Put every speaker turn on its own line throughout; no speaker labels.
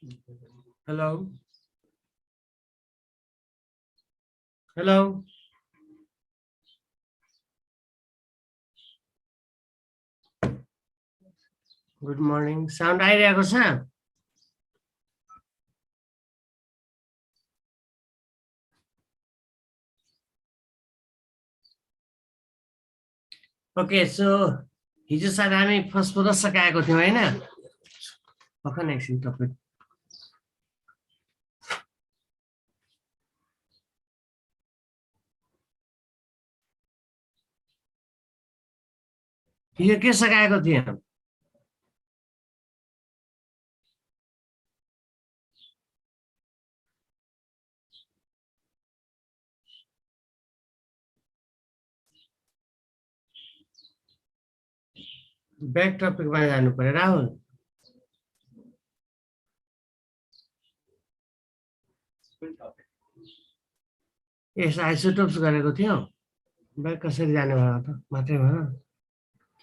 Hello. Hello. Good morning. Sound आइरहेको छ? Okay, so हिजो सायद हामी फस्फोरस सकाएको थियौँ हैन? पक्का एकछिन तपाईँ हिजो के सकाएको थियौँ? ब्याक टपिकमा जानु पर्यो राहुल। यस आइसोटोप्स गरेको थियौँ। ब्याक कसरी जाने भयो त? मात्रै भयो।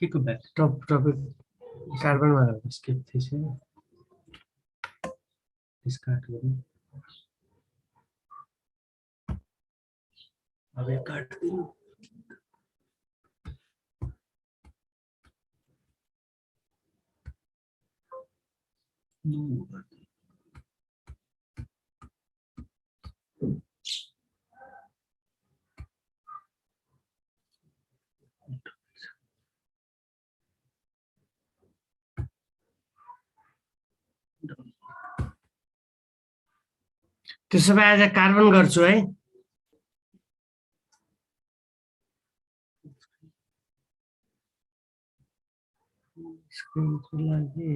के को ब्याक? टपिक कार्बनमा स्किप थिएछ। डिस्कार्ड गर्नु। अब यो काट दिनु। त्यसो भए आज कार्बन गर्छु है। स्क्रिनको लागि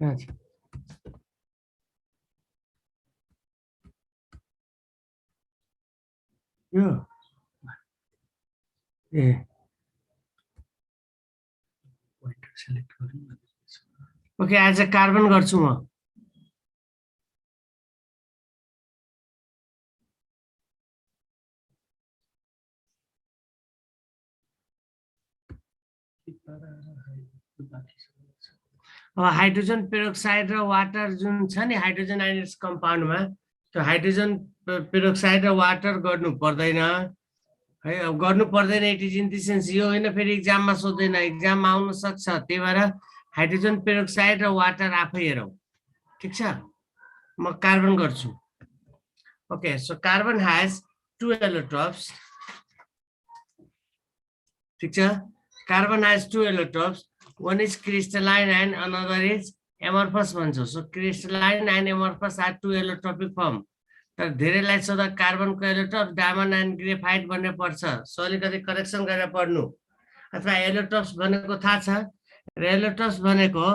कहाँ छ? यो ए सेलेक्ट गर्नु। ओके आज कार्बन गर्छु म। अब हाइड्रोजन पेरोक्साइड र वाटर जुन छ नि हाइड्रोजन आइन्स कम्पाउन्डमा त्यो हाइड्रोजन पेरोक्साइड र वाटर गर्नु पर्दैन है। अब गर्नु पर्दैन it is in the sense यो हैन फेरि एक्जाममा सोध्दैन, एक्जाममा आउन सक्छ। त्यही भएर हाइड्रोजन पेरोक्साइड र वाटर आफै हेरौँ। ठीक छ? म कार्बन गर्छु। Okay so carbon has 2 allotropes। ठीक छ? Carbon has 2 allotropes. One is crystalline and another is amorphous भन्छौ। So crystalline and amorphous are 2 allotropic form. तर धेरैलाई सोध्दा कार्बनको एलोट्रोप डायमन्ड एन्ड ग्रेफाइट भन्ने पर्छ। सो अलिकति करेक्सन गरेर पढ्नु। अथवा एलोट्रोप्स भनेको थाहा छ? र एलोट्रोप्स भनेको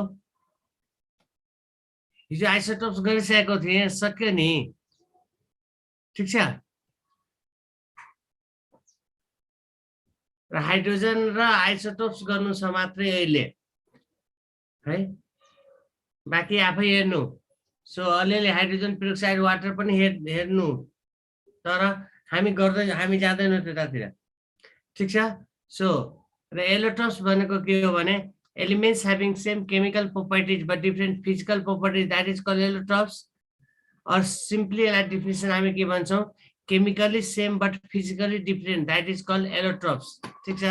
हिजो आइसोटोप्स गरिसकेको थिएँ, सक्यो नि। ठीक छ? र हाइड्रोजन र आइसोटोप्स गर्नु छ मात्रै अहिले है। बाँकी आफै हेर्नु। सो अलिअलि हाइड्रोजन पेरोक्साइड वाटर पनि हेर्नु। तर हामी जाँदैनौँ त्यतातिर। ठीक छ? सो र एलोट्रोप्स भनेको के हो भने elements having same chemical properties but different physical properties that is called allotropes. और सिम्पली यसलाई डेफिनेसन हामी के भन्छौँ? chemically same but physically different, that is called allotropes। ठीक छ?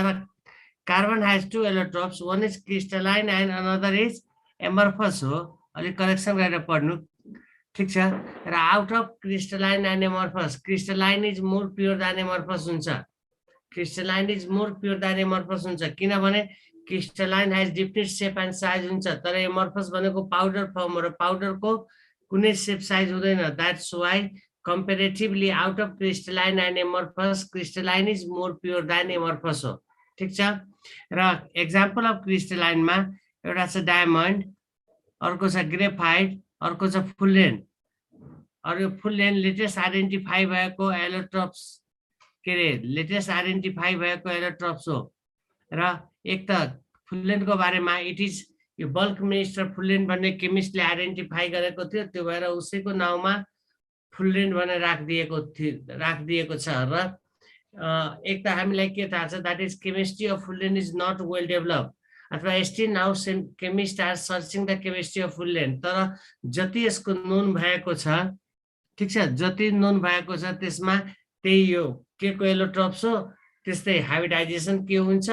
Carbon has 2 allotropes, one is crystalline and another is amorphous हो। अलि correction गरेर पढ्नु। ठीक छ? र out of crystalline and amorphous, crystalline is more pure than amorphous हुन्छ। Crystalline is more pure than amorphous हुन्छ किनभने crystalline has different shape and size हुन्छ। तर एमर्फस भनेको पाउडर फर्म हो र पाउडरको कुनै शेप साइज हुँदैन। That's why comparatively out of crystalline and amorphous, crystalline is more pure than amorphous हो। ठीक छ? र एक्जाम्पल अफ क्रिस्टलाइन मा एउटा छ डायमन्ड, अर्को छ ग्रेफाइट, अर्को छ फुल्लेन। अरु फुल्लेन लेटेस्ट आइडेन्टिफाई भएको एलोट्रोप्स के रे लेटेस्ट आइडेन्टिफाई भएको एलोट्रोप्स हो। र एक त फुल्लेनको बारेमा इट इज यो बल्क मिनिस्टर फुल्लेन भन्ने केमिस्टले आइडेन्टिफाई गरेको थियो। त्यो भएर उसैको नाउँमा फुल्लेन भनेर राखिदिएको छ। र एक त हामीलाई के थाहा छ? That is chemistry of fullerene is not well develop. अथवा एसटी now chemists are searching the chemistry of woodland. तर जति यसको नोन भएको छ, ठिक छ, जति नोन भएको छ त्यसमा त्यही यो के को एलोट्रप्स हो, त्यस्तै हाइब्रिडाइजेसन के हुन्छ,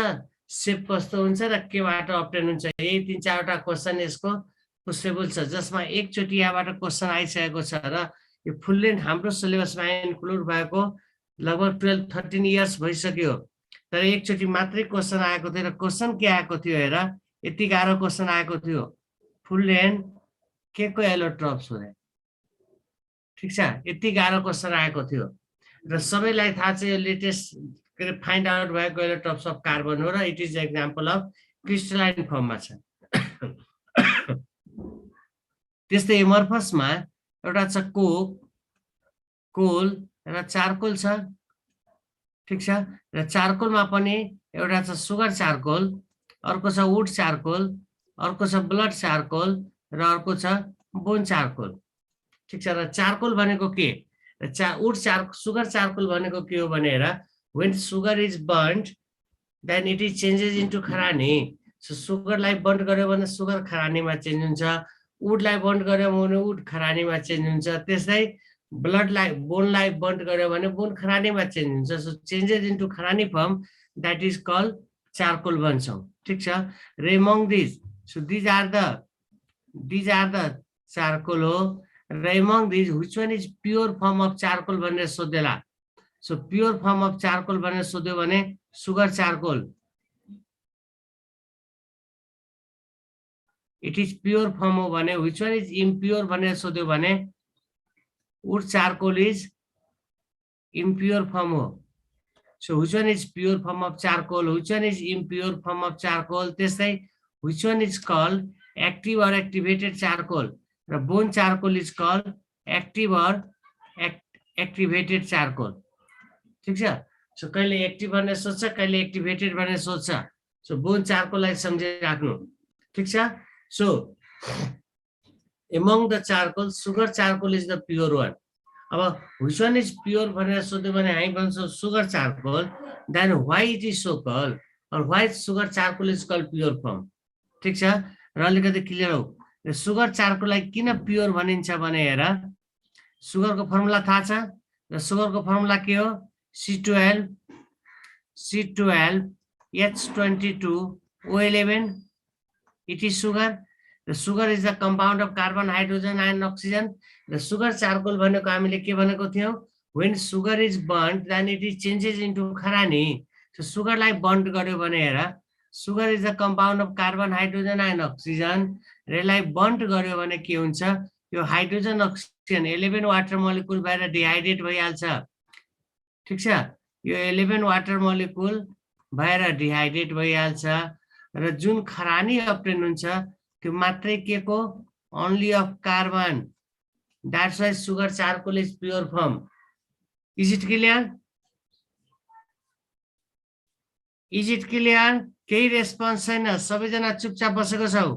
सेप कस्तो हुन्छ र केबाट अप्टेन हुन्छ, यही 3-4वटा क्वेसन यसको पुसेबल छ, जसमा एकचोटि यहाँबाट क्वेसन आइसकेको छ र यो फुल्ल्यान्ड हाम्रो सिलेबसमा इन्क्लुड भएको लगभग 12-13 इयर्स भइसक्यो। तर एकचोटि मात्रै क्वेसन आएको थियो र क्वेसन के आएको थियो हेर, यति गाह्रो क्वेसन आएको थियो, फुल्ल्यान्ड के को एलोट्रप्स हो, ठिक छ, यति गाह्रो क्वेसन आएको थियो र सबैलाई थाहा छ यो लेटेस्ट फाइन्ड आउट भएको एलोट्रप्स अफ कार्बन हो र it is example of crystalline फर्ममा छ। त्यस्तै एमर्फसमा एउटा छ कोक, कोल र चारकोल छ, ठिक छ, र चारकोलमा पनि एउटा छ सुगर चारकोल, अर्को छ वुड चारकोल, अर्को छ ब्लड चारकोल र अर्को छ बोन चारकोल, ठिक छ। र चारकोल भनेको के, सुगर चारकोल भनेको के हो भनेर, when sugar is burnt then it is changes into खरानी। सो सुगरलाई बन्ड गर्यो भने सुगर खरानीमा चेन्ज हुन्छ, वुडलाई बन्ड गर्यो भने वुड खरानीमा चेन्ज हुन्छ, त्यस्तै ब्लडलाई बोनलाई बन्ड गर्यो भने बोन खरानीमा चेन्ज हुन्छ। सो चेन्जेस इन्टु खरानी form that is called charcoal भन्छौँ, ठिक छ। र among these, so these are the charcoal हो। र among these which one is pure form of charcoal भनेर सोधेला। So pure form of charcoal भनेर सोध्यो भने sugar charcoal, it is pure form हो भने, व्हिच वान इज इम्प्योर भनेर सोध्यो भने wood charcoal is impure form हो। So which one is pure form of charcoal, which one is impure form of charcoal, त्यस्तै which one is called active or activated charcoal, र bone charcoal is called active or activated charcoal, ठिक छ। So कहिले active भनेर सोध्छ, कहिले activated भनेर सोध्छ। सो बोन चारकोललाई सम्झिराख्नु, ठिक छ। So among the charcoal sugar charcoal is the pure one. अब व्हिच वान इज प्योर भनेर सोध्यो भने हामी भन्छौँ sugar charcoal, then why it is so called, और why sugar charcoal is called pure form, ठिक छ। र अलिकति क्लियर हो, सुगर चारकोललाई किन प्योर भनिन्छ भने हेर, सुगरको फर्मुला थाहा छ, र सुगरको फर्मुला के हो, C12 H22 O11, it is sugar. The sugar is the compound of carbon, hydrogen and oxygen. The sugar charcoal भनेको हामीले के भनेको थियौं, when sugar is burnt then it is changes into खरानी। So sugar लाई burnt गर्यो भने हेर, sugar is the compound of carbon, hydrogen and oxygen। र यसलाई burnt गर्यो भने के हुन्छ, यो हाइड्रोजन अक्सिजन 11 वाटर मोलिकुल भएर डिहाइड्रेट भइहाल्छ, ठिक छ। यो 11 वाटर मोलिकुल भएर डिहाइड्रेट भइहाल्छ र जुन खरानी अप्टेन हुन्छ त्यो मात्रै के को, only of carbon, that's why sugar charcoal is pure form. Is it clear? Is it clear? केही रेस्पोन्स छैन, सबैजना चुपचाप बसेको छौ।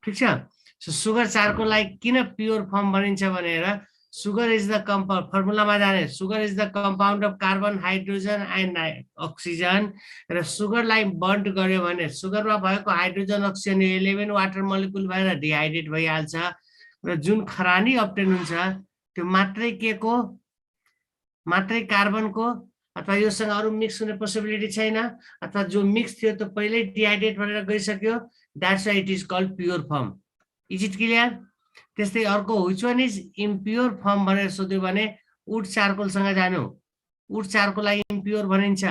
ठिक छ। सो सुगर चारकोललाई किन प्योर फर्म भनिन्छ भनेर, सुगर इज द कम्पाउन्ड, फर्मुलामा जाने, sugar is the compound of carbon, hydrogen and oxygen. र सुगरलाई बन्ड गर्यो भने सुगरमा भएको हाइड्रोजन अक्सिजन 11 वाटर मोलिकुल भएर डिहाइड्रेट भइहाल्छ र जुन खरानी अप्टेन हुन्छ त्यो मात्रै के को, मात्रै कार्बनको, अथवा योसँग अरु मिक्स हुने पोसिबिलिटी छैन, अथवा जो मिक्स थियो त्यो पहिल्यै डिहाइड्रेट भएर गइसक्यो, that's why it is called pure form. Is it clear? त्यस्तै अर्को which one is impure form भनेर सोध्यो भने वुड चारकोलसँग जानु, वुड चारकोललाई इम्प्योर भनिन्छ।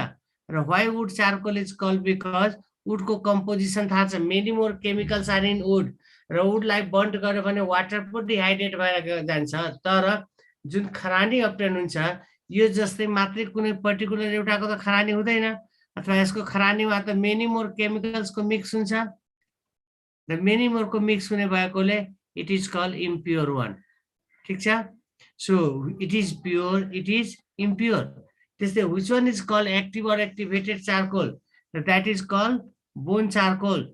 र why wood charcoal is called, because वुडको कम्पोजिसन थाहा छ, many more chemicals are in wood, र वुडलाई बन्ड गर्यो भने वाटर पो डिहाइड्रेट भएर जान्छ, तर जुन खरानी अप्टेन हुन्छ यो जस्तै मात्रै कुनै पर्टिकुलर एउटाको त खरानी हुँदैन, अथवा यसको खरानीमा त मेनी मोर केमिकल्सको मिक्स हुन्छ, र मेनी मोरको मिक्स हुने भएकोले it is called impure one, ठिक छ। So it is pure, it is impure। त्यस्तै which one is called active or activated charcoal, that is called bone charcoal।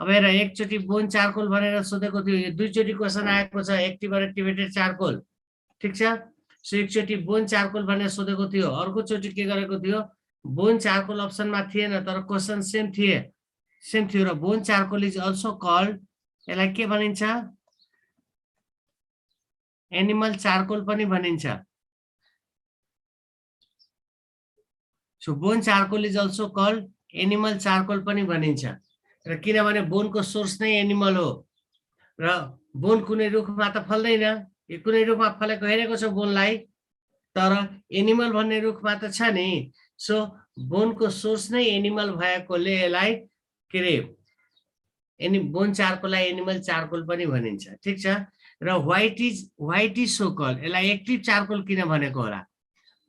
अब हेर, एकचोटि बोन चारकोल भनेर सोधेको थियो, यो दुईचोटि क्वेसन आएको छ, एक्टिभ और एक्टिभेटेड चारकोल, ठिक छ। सो एकचोटि बोन चारकोल भनेर सोधेको थियो, अर्को चोटि के गरेको थियो बोन चारकोल अप्सनमा थिएन तर क्वेसन सेम थियो र bone charcoal is also called, यसलाई के भनिन्छ एनिमल चारकोल पनि भनिन्छ। So bone charcoal is also called animal charcoal पनि भनिन्छ र किनभने बोनको सोर्स नै एनिमल हो र बोन कुनै रुखमा त फल्दैन, यो कुनै रुखमा फलेको हेरेको छ बोनलाई, तर एनिमल भन्ने रुखमा त छ नि। सो बोनको सोर्स नै एनिमल भएकोले यसलाई के रे बोन चारकोललाई एनिमल चारकोल पनि भनिन्छ। ठिक छ। र व्हाइट इज सो कल्ड, यसलाई एक्टिभ चारकोल किन भनेको होला,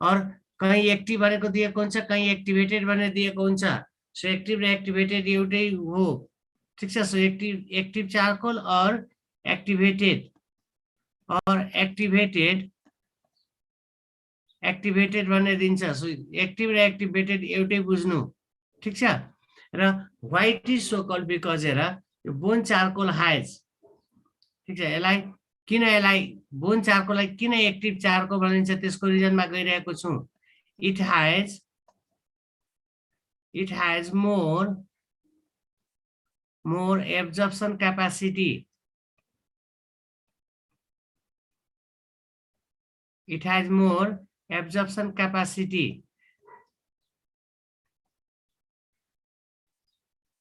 और कहीं एक्टिभ भनेको दिएको हुन्छ, कहीं एक्टिभेटेड भनेर दिएको हुन्छ। सो एक्टिभ र एक्टिभेटेड एउटै हो। ठिक छ। सो एक्टिभ चारकोल और एक्टिभेटेड भनेर दिन्छ। सो एक्टिभ र एक्टिभेटेड एउटै बुझ्नु। ठिक छ। र white is so called because हेर यो बोन चारकोल हाइज, ठिक छ, यसलाई बोन चारकोललाई किन एक्टिभ चारकोल भनिन्छ त्यसको रिजनमा गइरहेको छु। It has more absorption capacity. It has more absorption capacity.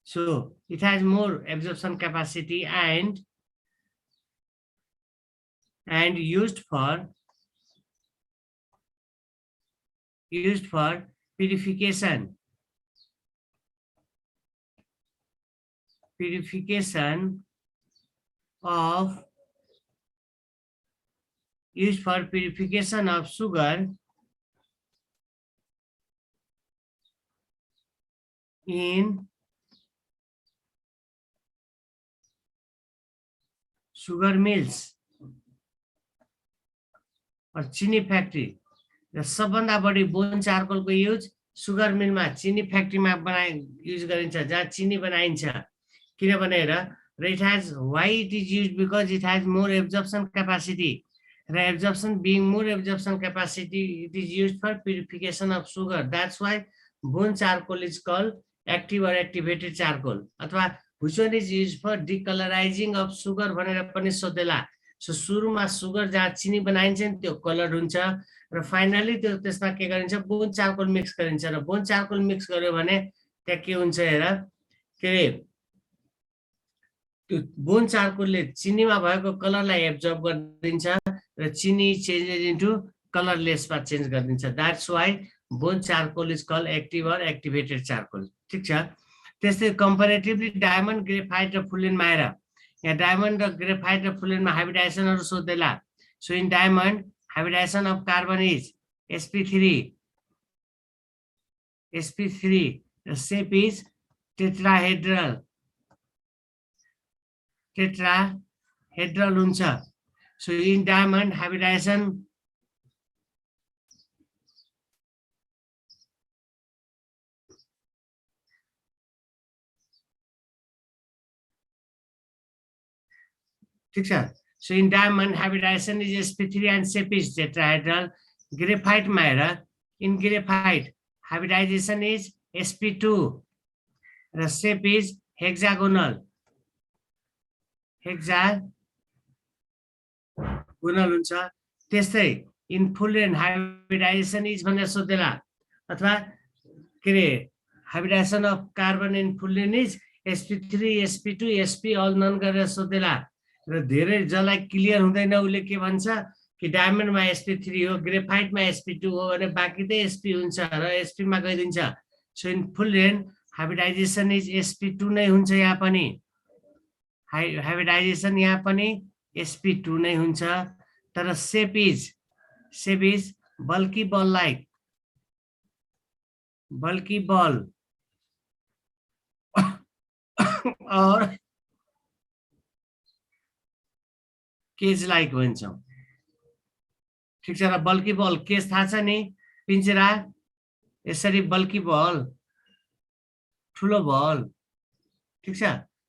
So it has more absorption capacity and used for purification of sugar in sugar mills or चिनी factory. र सबभन्दा बढी बोन चारकोलको युज सुगर मिलमा चिनी फ्याक्ट्रीमा युज गरिन्छ जहाँ चिनी बनाइन्छ। किनभने it has why it is used because it has more absorption capacity र absorption being more absorption capacity it is used for purification of sugar. That's why bone charcoal is called active और activated charcoal. अथवा which one is used for decolourising of sugar भनेर पनि सोधेला। So सुरुमा sugar जहाँ चिनी बनाइन्छ नि त्यो कलर हुन्छ र फाइनली त्यो त्यसमा के गरिन्छ बोन चारकोल मिक्स गरिन्छ र बोन चारकोल मिक्स गर्यो भने त्यहाँ के हुन्छ हेर के रे त्यो बोन चारकोलले चिनीमा भएको कलरलाई एब्जर्ब गरिदिन्छ र चिनी चेन्जेस इन्टु कलरलेसमा चेन्ज गरिदिन्छ। That's why bone charcoal is called active और एक्टिभेटेड चारकोल। ठिक छ। त्यस्तै कम्पेरेटिभली डायमन्ड ग्रेफाइट र फुलेनमा आएर यहाँ डायमन्ड र ग्रेफाइट र फुलेनमा हाइब्रिडाइजेसनहरु सोध्दैला। So in diamond hybridization of carbon is sp3. The shape is tetrahedral हुन्छ। So in diamond hybridization ठीक छ। So in diamond hybridization is sp3 and shape is tetrahedral. Graphite मा in graphite hybridization is sp2. The shape is hexagonal हुन्छ। त्यस्तै in fullerene hybridization is भनेर सोध्देला अथवा के रे hybridization of carbon in fullerene is sp3 sp2 sp all none गरेर सोध्देला र धेरै जसलाई क्लियर हुँदैन उले के भन्छ कि डायमन्डमा sp3 हो ग्रेफाइटमा sp2 हो भने बाँकी त sp हुन्छ र sp मा गइदिन्छ। So in fullerene hybridization is sp2 नै हुन्छ। यहाँ पनि हाइब्रिडाइजेसन यहाँ पनि sp2 नै हुन्छ तर शेप इज बल्की बल और केज लाइक भन्छौं। ठीक छ। र बल्की बल केज थाहा छ नि पिञ्जरा यसरी बल्की बल ठुलो बल। ठीक छ।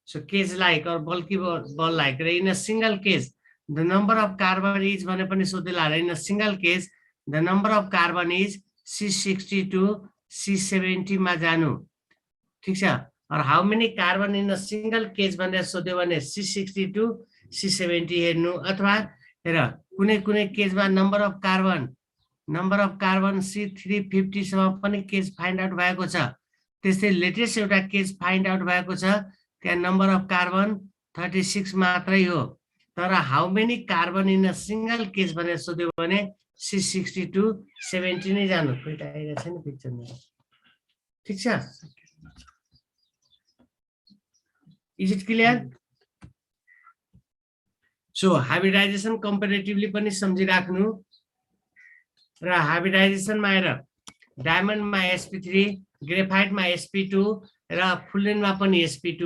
सो केज लाइक और बल्की बल लाइक र in a single cage the number of carbon is भने पनि सोधेला in single case the number of carbon is C62 C70 मा जानु ठीक छ और how many carbon in single case भनेर सोध्यो भने C62 C70 हेर्नु अथवा हेर कुनै कुनै केसमा नम्बर अफ कार्बन C350 सम्म पनि केस फाइन्ड आउट भएको छ त्यस्तै लेटेस्ट एउटा केस फाइन्ड आउट भएको छ त्यहाँ नम्बर अफ कार्बन 36 मात्रै हो तर how many carbon in a single case भनेर सोध्यो भने C62 70 नै जानु फिट आइरहेछ नि पिक्चरमा ठीक छ is it clear so hybridisation comparatively पनि सम्झिराख्नु र हाइब्रिडाइजेसनमा आएर डायमन्डमा sp3 ग्रेफाइटमा sp2 र फुलेनमा पनि sp2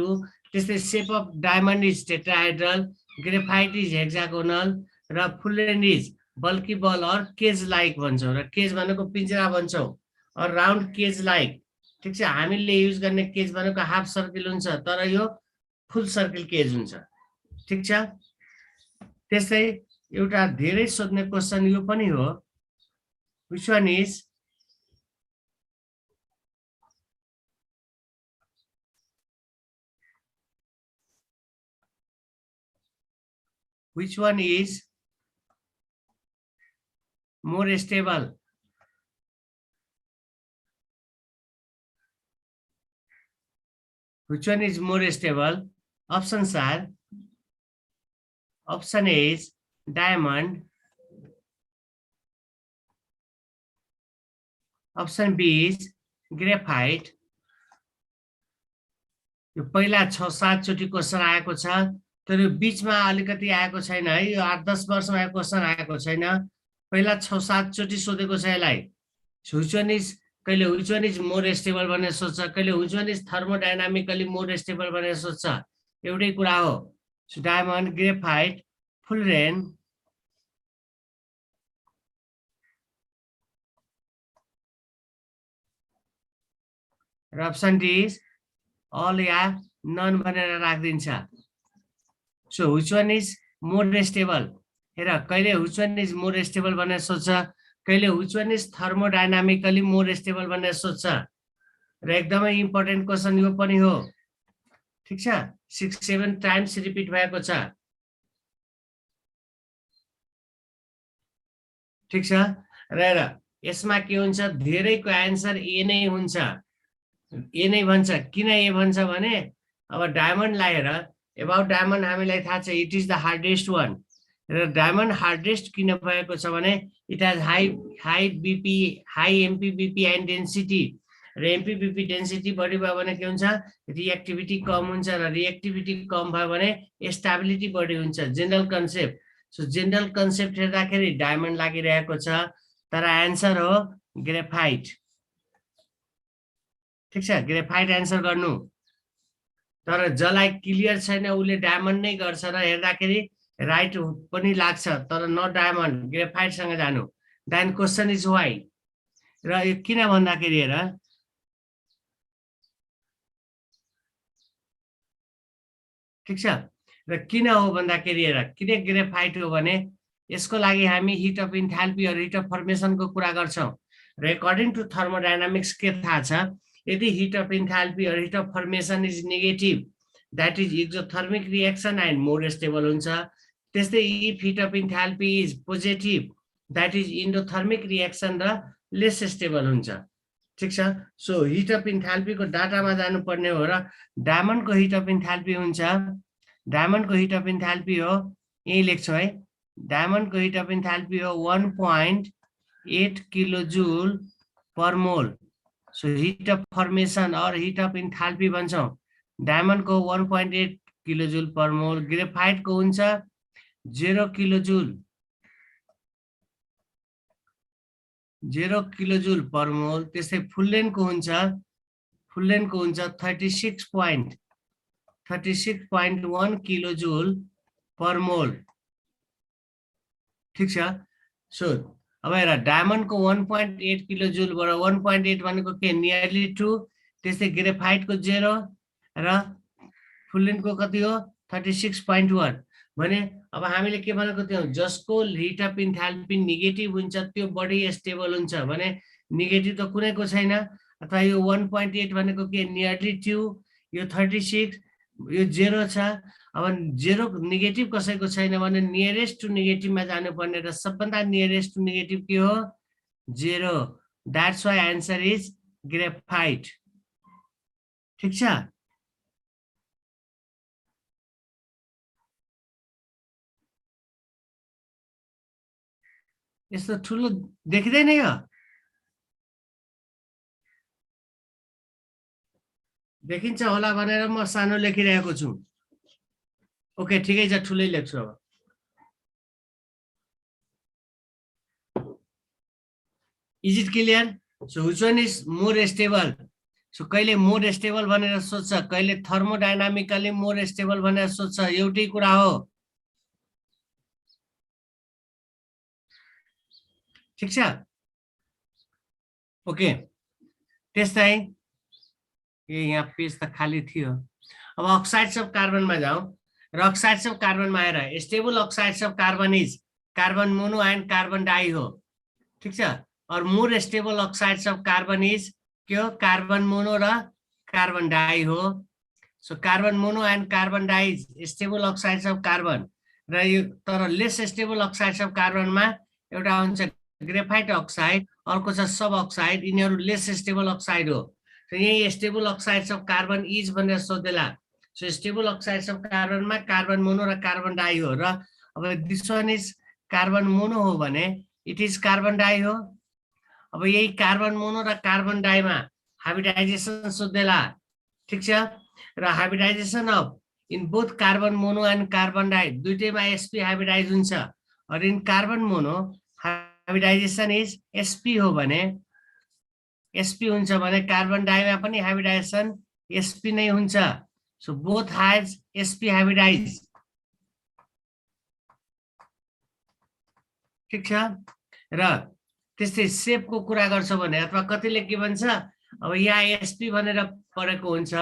त्यस्तै shape of diamond is tetrahedral graphite is hexagonal र फुलेन इज बल्की बल और केज लाइक भन्छौं र केज भनेको पिंजरा भन्छौं और राउन्ड केज लाइक ठीक छ हामीले युज गर्ने केज भनेको हाफ सर्कल हुन्छ तर यो फुल सर्कल केज हुन्छ ठीक छ त्यस्तै एउटा धेरै सोध्ने क्वेशन यो पनि हो which one is more stable options are option A is diamond option B is graphite यो पहिला 6-7 चोटी क्वेशन आएको छ तर यो बीचमा अलिकति आएको छैन है यो 8-10 वर्षमा आएको क्वेशन आएको छैन पहिला 6-7 चोटी सोधेको छ यसलाई which one is कहिले which one is more stable भनेर सोध्छ कहिले which one is thermodynamically more stable भनेर सोध्छ एउटै कुरा हो सो डायमन्ड ग्रेफाइट फुलरेन र option D is all yeah none भनेर राखिदिन्छ so which one is more stable हेर कहिले which one is more stable भनेर सोध्छ कहिले which one is thermodynamically more stable भनेर सोध्छ र एकदमै इम्पोर्टेन्ट क्वेशन यो पनि हो ठीक छ 6-7 टाइम्स रिपिट भएको छ ठीक छ र यसमा के हुन्छ धेरैको आन्सर ए नै हुन्छ ए नै भन्छ किन ए भन्छ भने अब डायमन्ड लाएर अबाउट डायमन्ड हामीलाई थाहा छ it is the hardest one र डायमन्ड हार्डेस्ट किन भएको छ भने it has high BP high MP BP and density र एमपीबीपी डेन्सिटी बढी भयो भने के हुन्छ रिएक्टिभिटी कम हुन्छ र रिएक्टिभिटी कम भयो भने स्टेबिलिटी बढी हुन्छ general concept so general concept हेर्दाखेरि डायमन्ड लागिरहेको छ तर आन्सर हो ग्रेफाइट ठीक छ ग्रेफाइट आन्सर गर्नु तर जसलाई क्लियर छैन उले डायमन्ड नै गर्छ र हेर्दाखेरि राइट पनि लाग्छ तर न डायमन्ड ग्रेफाइट सँग जानु देन क्वेशन इज व्हाई र यो किन भन्दाखेरि हेर ठीक छ र किन हो भन्दाखेरि हेर किन ग्रेफाइट हो भने यसको लागि हामी हिट अफ इन्थाल्पी र हिट अफ फर्मेसन को कुरा गर्छौं र अकॉर्डिंग टु थर्मोडायनामिक्स के थाहा छ यदि हिट अफ इन्थाल्पी र heat of formation is negative that is exothermic reaction and more stable हुन्छ त्यस्तै if heat of enthalpy is positive that is endothermic reaction र लेस स्टेबल हुन्छ ठीक छ सो हिट अफ इन्थाल्पी को डाटामा जानु पर्ने हो र डायमन्ड को हिट अफ इन्थाल्पी हुन्छ डायमन्ड को हिट अफ इन्थाल्पी हो यही लेख्छु है डायमन्ड को हिट अफ इन्थाल्पी हो 1.8 किलोजूल पर मोल सो हिट अफ फर्मेसन और हिट अफ इन्थाल्पी भन्छौं डायमन्ड को 1.8 किलोजूल पर मोल ग्रेफाइट को हुन्छ 0 किलोजूल पर मोल त्यस्तै फुल्लेन को हुन्छ 36.1 किलोजूल पर मोल ठीक छ सो अब हेर डायमन्ड को 1.8 किलोजूल बाट 1.8 भनेको के नियरली 2 त्यस्तै ग्रेफाइट को 0 र फुल्लेन को कति हो 36.1 भने अब हामीले के भनेको थियौं जसको रेट अफ इन्थाल्पी नेगेटिभ हुन्छ त्यो बढी स्टेबल हुन्छ भने नेगेटिभ त कुनैको छैन अथवा यो 1.8 भनेको के नियरली 2 यो 36 यो 0 छ अब 0 नेगेटिभ कसैको छैन भने नियरेस्ट टु नेगेटिभमा जानुपर्ने र सबभन्दा नियरेस्ट टु नेगेटिभ के हो 0 that's why answer is graphite ठीक छ यस्तो ठुलो देखिदैन यो देखिन्छ होला भनेर म सानो लेखिरहेको छु ओके ठिकै छ ठुलै लेख्छु अब is it clear so which one is more stable so कहिले मोर स्टेबल भनेर सोच्छ कहिले थर्मोडायनामिकली मोर स्टेबल भनेर सोच्छ एउटै कुरा हो ठीक छ ओके त्यस्तै ए यहाँ पेज त खाली थियो अब अक्साइड्स अफ कार्बनमा जाउँ र अक्साइड्स अफ कार्बनमा आएर stable oxides of carbon is carbon mono and carbon di हो ठीक छ or more stable oxides of carbon is के हो कार्बन मोनो र कार्बन डाई हो so carbon mono and carbon di is stable oxides of carbon र यो तर लेस स्टेबल अक्साइड्स अफ कार्बनमा एउटा हुन्छ ग्रेफाइट अक्साइड अर्को छ सब अक्साइड यिनीहरू लेस स्टेबल अक्साइड हो So, यही stable oxides of carbon is भनेर सोधेला सो स्टेबल अक्साइड्स अफ कार्बनमा कार्बन मोनो र कार्बन डाई हो र अब this one is carbon mono हो भने इट इज कार्बन डाई हो अब यही कार्बन मोनो र कार्बन डाईमा हाइब्रिडाइजेसन सोधेला ठीक छ र hybridization of in both carbon mono and carbon di दुईटैमा sp हाइब्रिडाइज हुन्छ or in carbon mono hybridization is sp हो भने sp हुन्छ भने कार्बन डाईमा पनि हाइब्रिडाइजेसन sp नै हुन्छ so both has sp hybridise ठीक छ र त्यस्तै सेपको कुरा गर्छ भने अथवा कतिले के भन्छ अब यहाँ sp भनेर परेको हुन्छ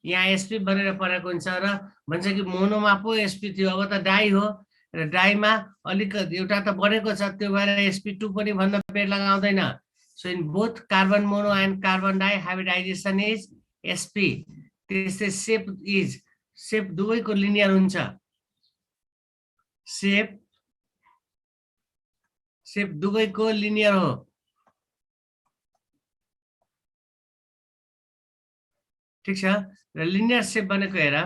यहाँ sp भनेर परेको हुन्छ र भन्छ कि मोनोमा पो sp थियो अब त डाई हो र डाईमा अलिक एउटा त बढेको छ त्यो भएर sp2 पनि भन्न पेड लगाउँदैन So in both carbon mono and carbon di hybridization is sp. त्यस्तै shape दुवैको लिनियर हुन्छ shape दुवैको लिनियर हो ठीक छ र लिनियर shape भनेको हेर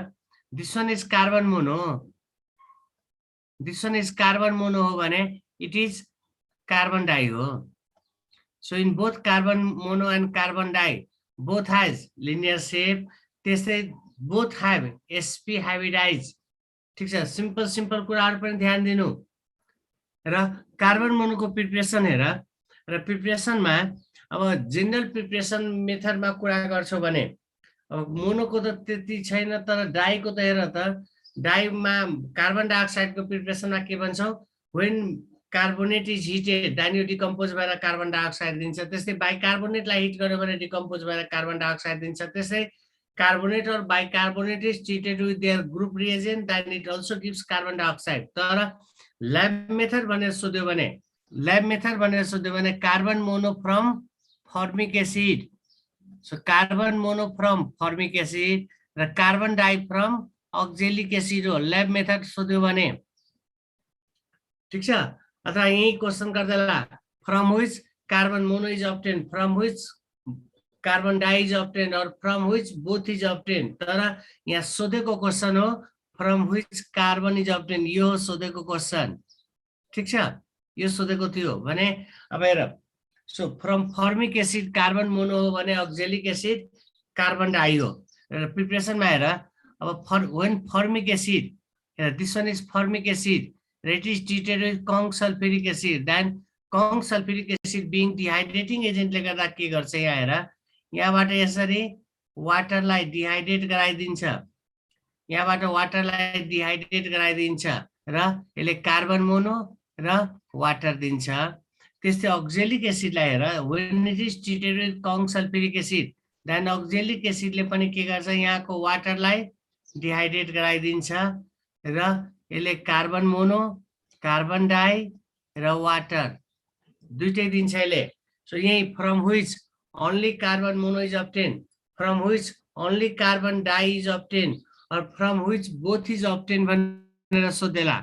this one is carbon mono हो भने it is carbon di हो So in both carbon mono and carbon di, both has linear shape. त्यस्तै both have sp hybridized. ठीक छ सिम्पल कुराहरु पनि ध्यान दिनु र कार्बन मोनोको प्रिपरेसन हेर र प्रिपरेसनमा अब जनरल प्रिपरेसन मेथडमा कुरा गर्छौ भने अब मोनोको त त्यति छैन तर डाईको त हेर त डाईमा कार्बन डाइअक्साइडको प्रिपरेसनमा के भन्छौ when carbonate is heated then you decompose भएर कार्बन डाइअक्साइड दिन्छ त्यस्तै बाइकार्बोनेटलाई हिट गर्यो भने डिकम्पोज भएर कार्बन डाइअक्साइड दिन्छ त्यस्तै carbonate or bicarbonate is treated with their group reagent then it also gives carbon dioxide तर lab method भनेर सोध्यो भने carbon mono from formic acid so carbon mono from formic acid र carbon di from oxalic acid हो lab method सोध्यो भने ठीक छ अथवा यही question गर्दैला from which carbon mono is obtained from which carbon di is obtained or from which both is obtained तर यहाँ सोधेको क्वेशन हो from which carbon is obtained यो सोधेको क्वेशन ठीक छ यो सोधेको थियो भने अब हेर so from formic acid carbon mono हो भने oxalic acid carbon di हो र प्रिपरेसन मा हेर अब when formic acid this one is formic acid it is treated with Kong sulfuric acid then Kong sulfuric acid being dehydrating agent ले गर्दा के गर्छ यहाँ हेर यहाँबाट यसरी वाटरलाई डिहाइड्रेट गराइदिन्छ यहाँबाट वाटरलाई डिहाइड्रेट गराइदिन्छ र यसले कार्बन मोनो र वाटर दिन्छ त्यस्तै ऑक्जेलिक एसिडलाई हेर when it is treated with Kong sulfuric acid then oxalic एसिडले पनि के गर्छ यहाँको वाटरलाई डिहाइड्रेट गराइदिन्छ र यसले कार्बन मोनो, कार्बन डाई र वाटर दुईटै दिन्छ यसले। सो यही from which only carbon mono is obtained, from which only carbon di is obtained, or from which both is obtained भनेर सोधेला।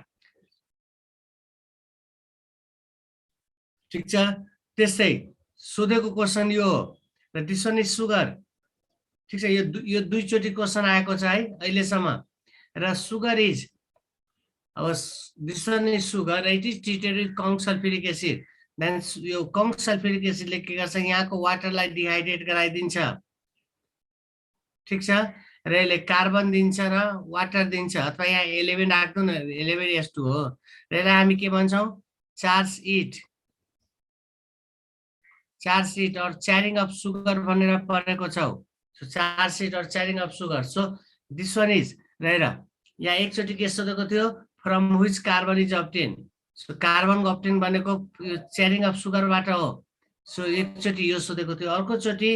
ठिक छ। त्यस्तै सोधेको क्वेसन यो हो र दिस वान इज सुगर। ठिक छ, यो दुईचोटि क्वेसन आएको छ है अहिलेसम्म। र सुगर इज, अब this one is sugar, it is treated with conc sulphuric acid. Then यो कङ सल्फ्युरिक एसिडले के गर्छ, यहाँको वाटरलाई डिहाइड्रेट गराइदिन्छ। ठिक छ, र यसले कार्बन दिन्छ र वाटर दिन्छ, अथवा यहाँ 11 राख्नु न, 11S2 हो। र यसलाई हामी के भन्छौँ, charge it, charge it or charring of sugar भनेर पढेको छौ। So charge it or charring of sugar. So this one is रहेर यहाँ एकचोटि के सोधेको थियो, from which carbon is obtained। So carbon obtained भनेको चैरिंग अफ सुगरबाट हो। सो एकचोटि यो सोधेको थियो। अर्कोचोटि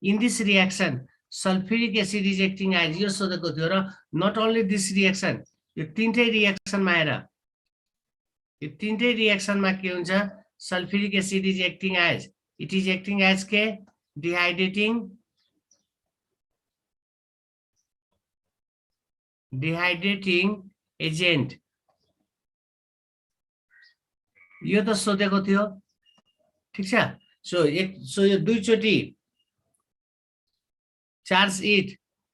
in this reaction sulphuric acid is acting as, यो सोधेको थियो। र नट ओन्ली दिस रिएक्सन, यो तीनटै रिएक्सनमा आएर, यो तीनटै रिएक्सनमा के हुन्छ, sulphuric acid is acting as, it is acting as के dehydrating agent। यो त सोधेको थियो। ठिक छ। सो यो दुईचोटि charge it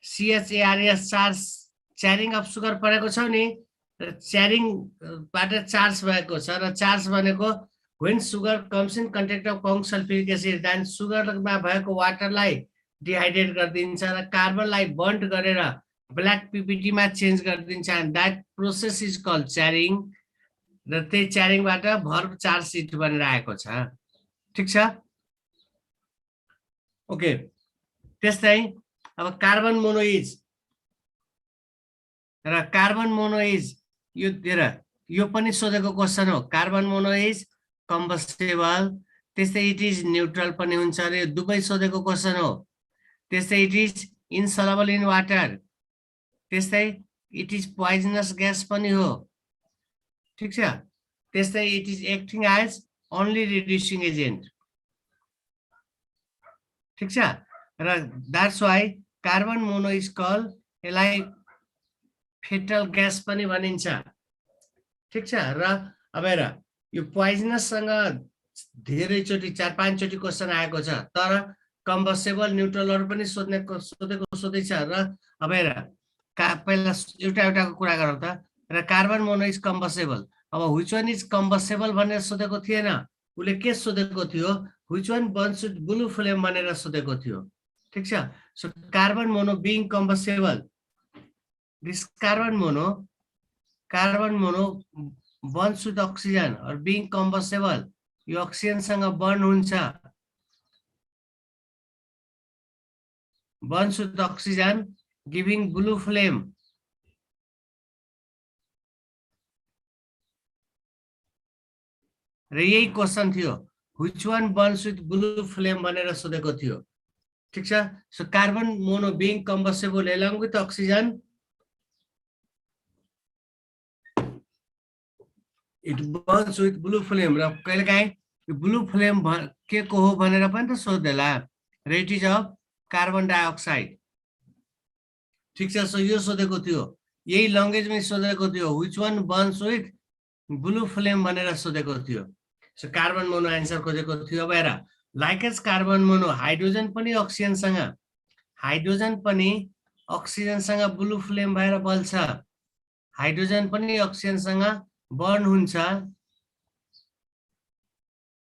CHARS charge charring of sugar पढेको छौ नि। र चैरिंग बाट चार्ज भएको छ, र चार्ज भनेको when sugar comes in contact of conc sulphuric acid, then सुगरमा भएको वाटरलाई डिहाइड्रेट गरिदिन्छ र कार्बनलाई बन्ड गरेर ब्ल्याक PPT मा चेन्ज गरिदिन्छ। And that process is called charring. र त्यही चैरिङबाट भर्ब चार्ज इट बनेर आएको छ। ठिक छ। ओके, त्यस्तै अब कार्बन मोनोइज, र कार्बन मोनोइज यो हेर, यो पनि सोधेको क्वेसन हो। कार्बन मोनोइज कम्बस्टेबल, त्यस्तै इट इज न्यूट्रल पनि हुन्छ रे, दुवै सोधेको क्वेसन हो। त्यस्तै it is insoluble in water, त्यस्तै इट इज पोइजनस ग्यास पनि हो। ठिक छ। त्यस्तै it is acting as only reducing agent. ठिक छ। र that's why carbon mono is call, यसलाई फेटल ग्यास पनि भनिन्छ। ठिक छ। र अब हेर, यो पोइजनससँग धेरैचोटि 4-5 चोटि क्वेसन आएको छ, तर कम्बस्टेबल न्यूट्रलहरु पनि सोधेको सोधैछ। र अब हेर, पहिला एउटाको कुरा गरौँ त। र कार्बन मोनो इज कम्बस्टेबल, अब व्हिच वान इज कम्बस्टेबल भनेर सोधेको थिएन, उले के सोधेको थियो, which one Burns with blue flame भनेर सोधेको थियो। ठिक छ। So carbon mono being combustible, this carbon mono burns with oxygen or being combustible, यो ऑक्सीजन सँग बर्न हुन्छ, burns with oxygen giving blue flame। र यही क्वेसन थियो, which one burns with blue flame भनेर सोधेको थियो। ठिक छ। So carbon mono being combustible along with oxygen, it burns with blue flame। र कहिलेकाहीँ यो ब्लू फ्लेम के को हो भनेर पनि त सोध्देला, र it is of carbon dioxide. ठिक छ। सो यो सोधेको थियो, यही ल्याङ्ग्वेजमै सोधेको थियो, which one Burns with blue flame भनेर सोधेको थियो। सो कार्बन मोनो आन्सर खोजेको थियो। अब हेर, like as carbon mono, hydrogen पनि अक्सिजनसँग ब्लू फ्लेम भएर बल्छ। हाइड्रोजन पनि अक्सिजनसँग बर्न हुन्छ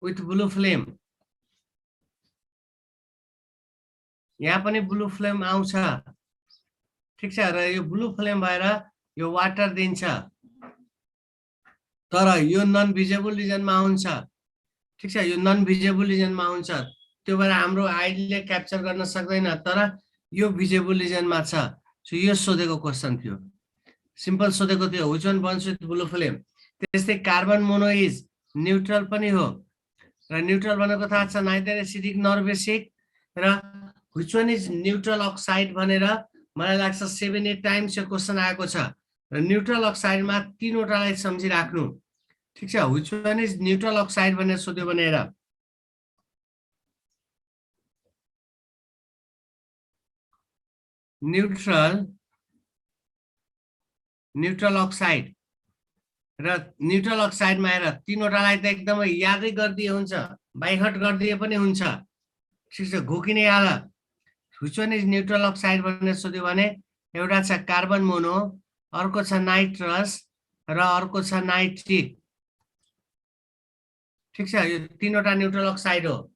विथ ब्लू फ्लेम। यहाँ पनि ब्लू फ्लेम आउँछ। ठिक छ। र यो ब्लू फ्लेम भएर यो वाटर दिन्छ, तर यो नन भिजिबल रिजनमा आउँछ। ठिक छ। यो नन भिजिबल रिजनमा आउँछ, त्यो भएर हाम्रो आइले क्याप्चर गर्न सक्दैन, तर यो भिजिबल रिजनमा छ। सो यो सोधेको क्वेसन थियो, सिम्पल सोधेको थियो, which one Burns with blue flame. त्यस्तै कार्बन मोनो इज न्यूट्रल पनि हो, र न्यूट्रल भनेको थाहा छ, नाइदर एसिडिक नर बेसिक। र which one is neutral oxide भनेर मलाई लाग्छ 7-8 टाइम्स यो क्वेसन आएको छ। र न्यूट्रल अक्साइडमा तीनवटालाई सम्झिराख्नु। ठीक छ, which one is neutral oxide भनेर सोध्यो भने हेर, न्यूट्रल अक्साइड र न्यूट्रल अक्साइडमा हेर तीनवटालाई त एकदमै यादै गरिदिए हुन्छ, बाइहट गरिदिए पनि हुन्छ। ठिक छ, घोकिने हाल। Which one is neutral oxide भनेर सोध्यो भने एउटा छ कार्बन मोनो, अर्को छ नाइट्रस र अर्को छ नाइट्रिक। ठिक छ, यो तीनवटा न्यूट्रल अक्साइड हो।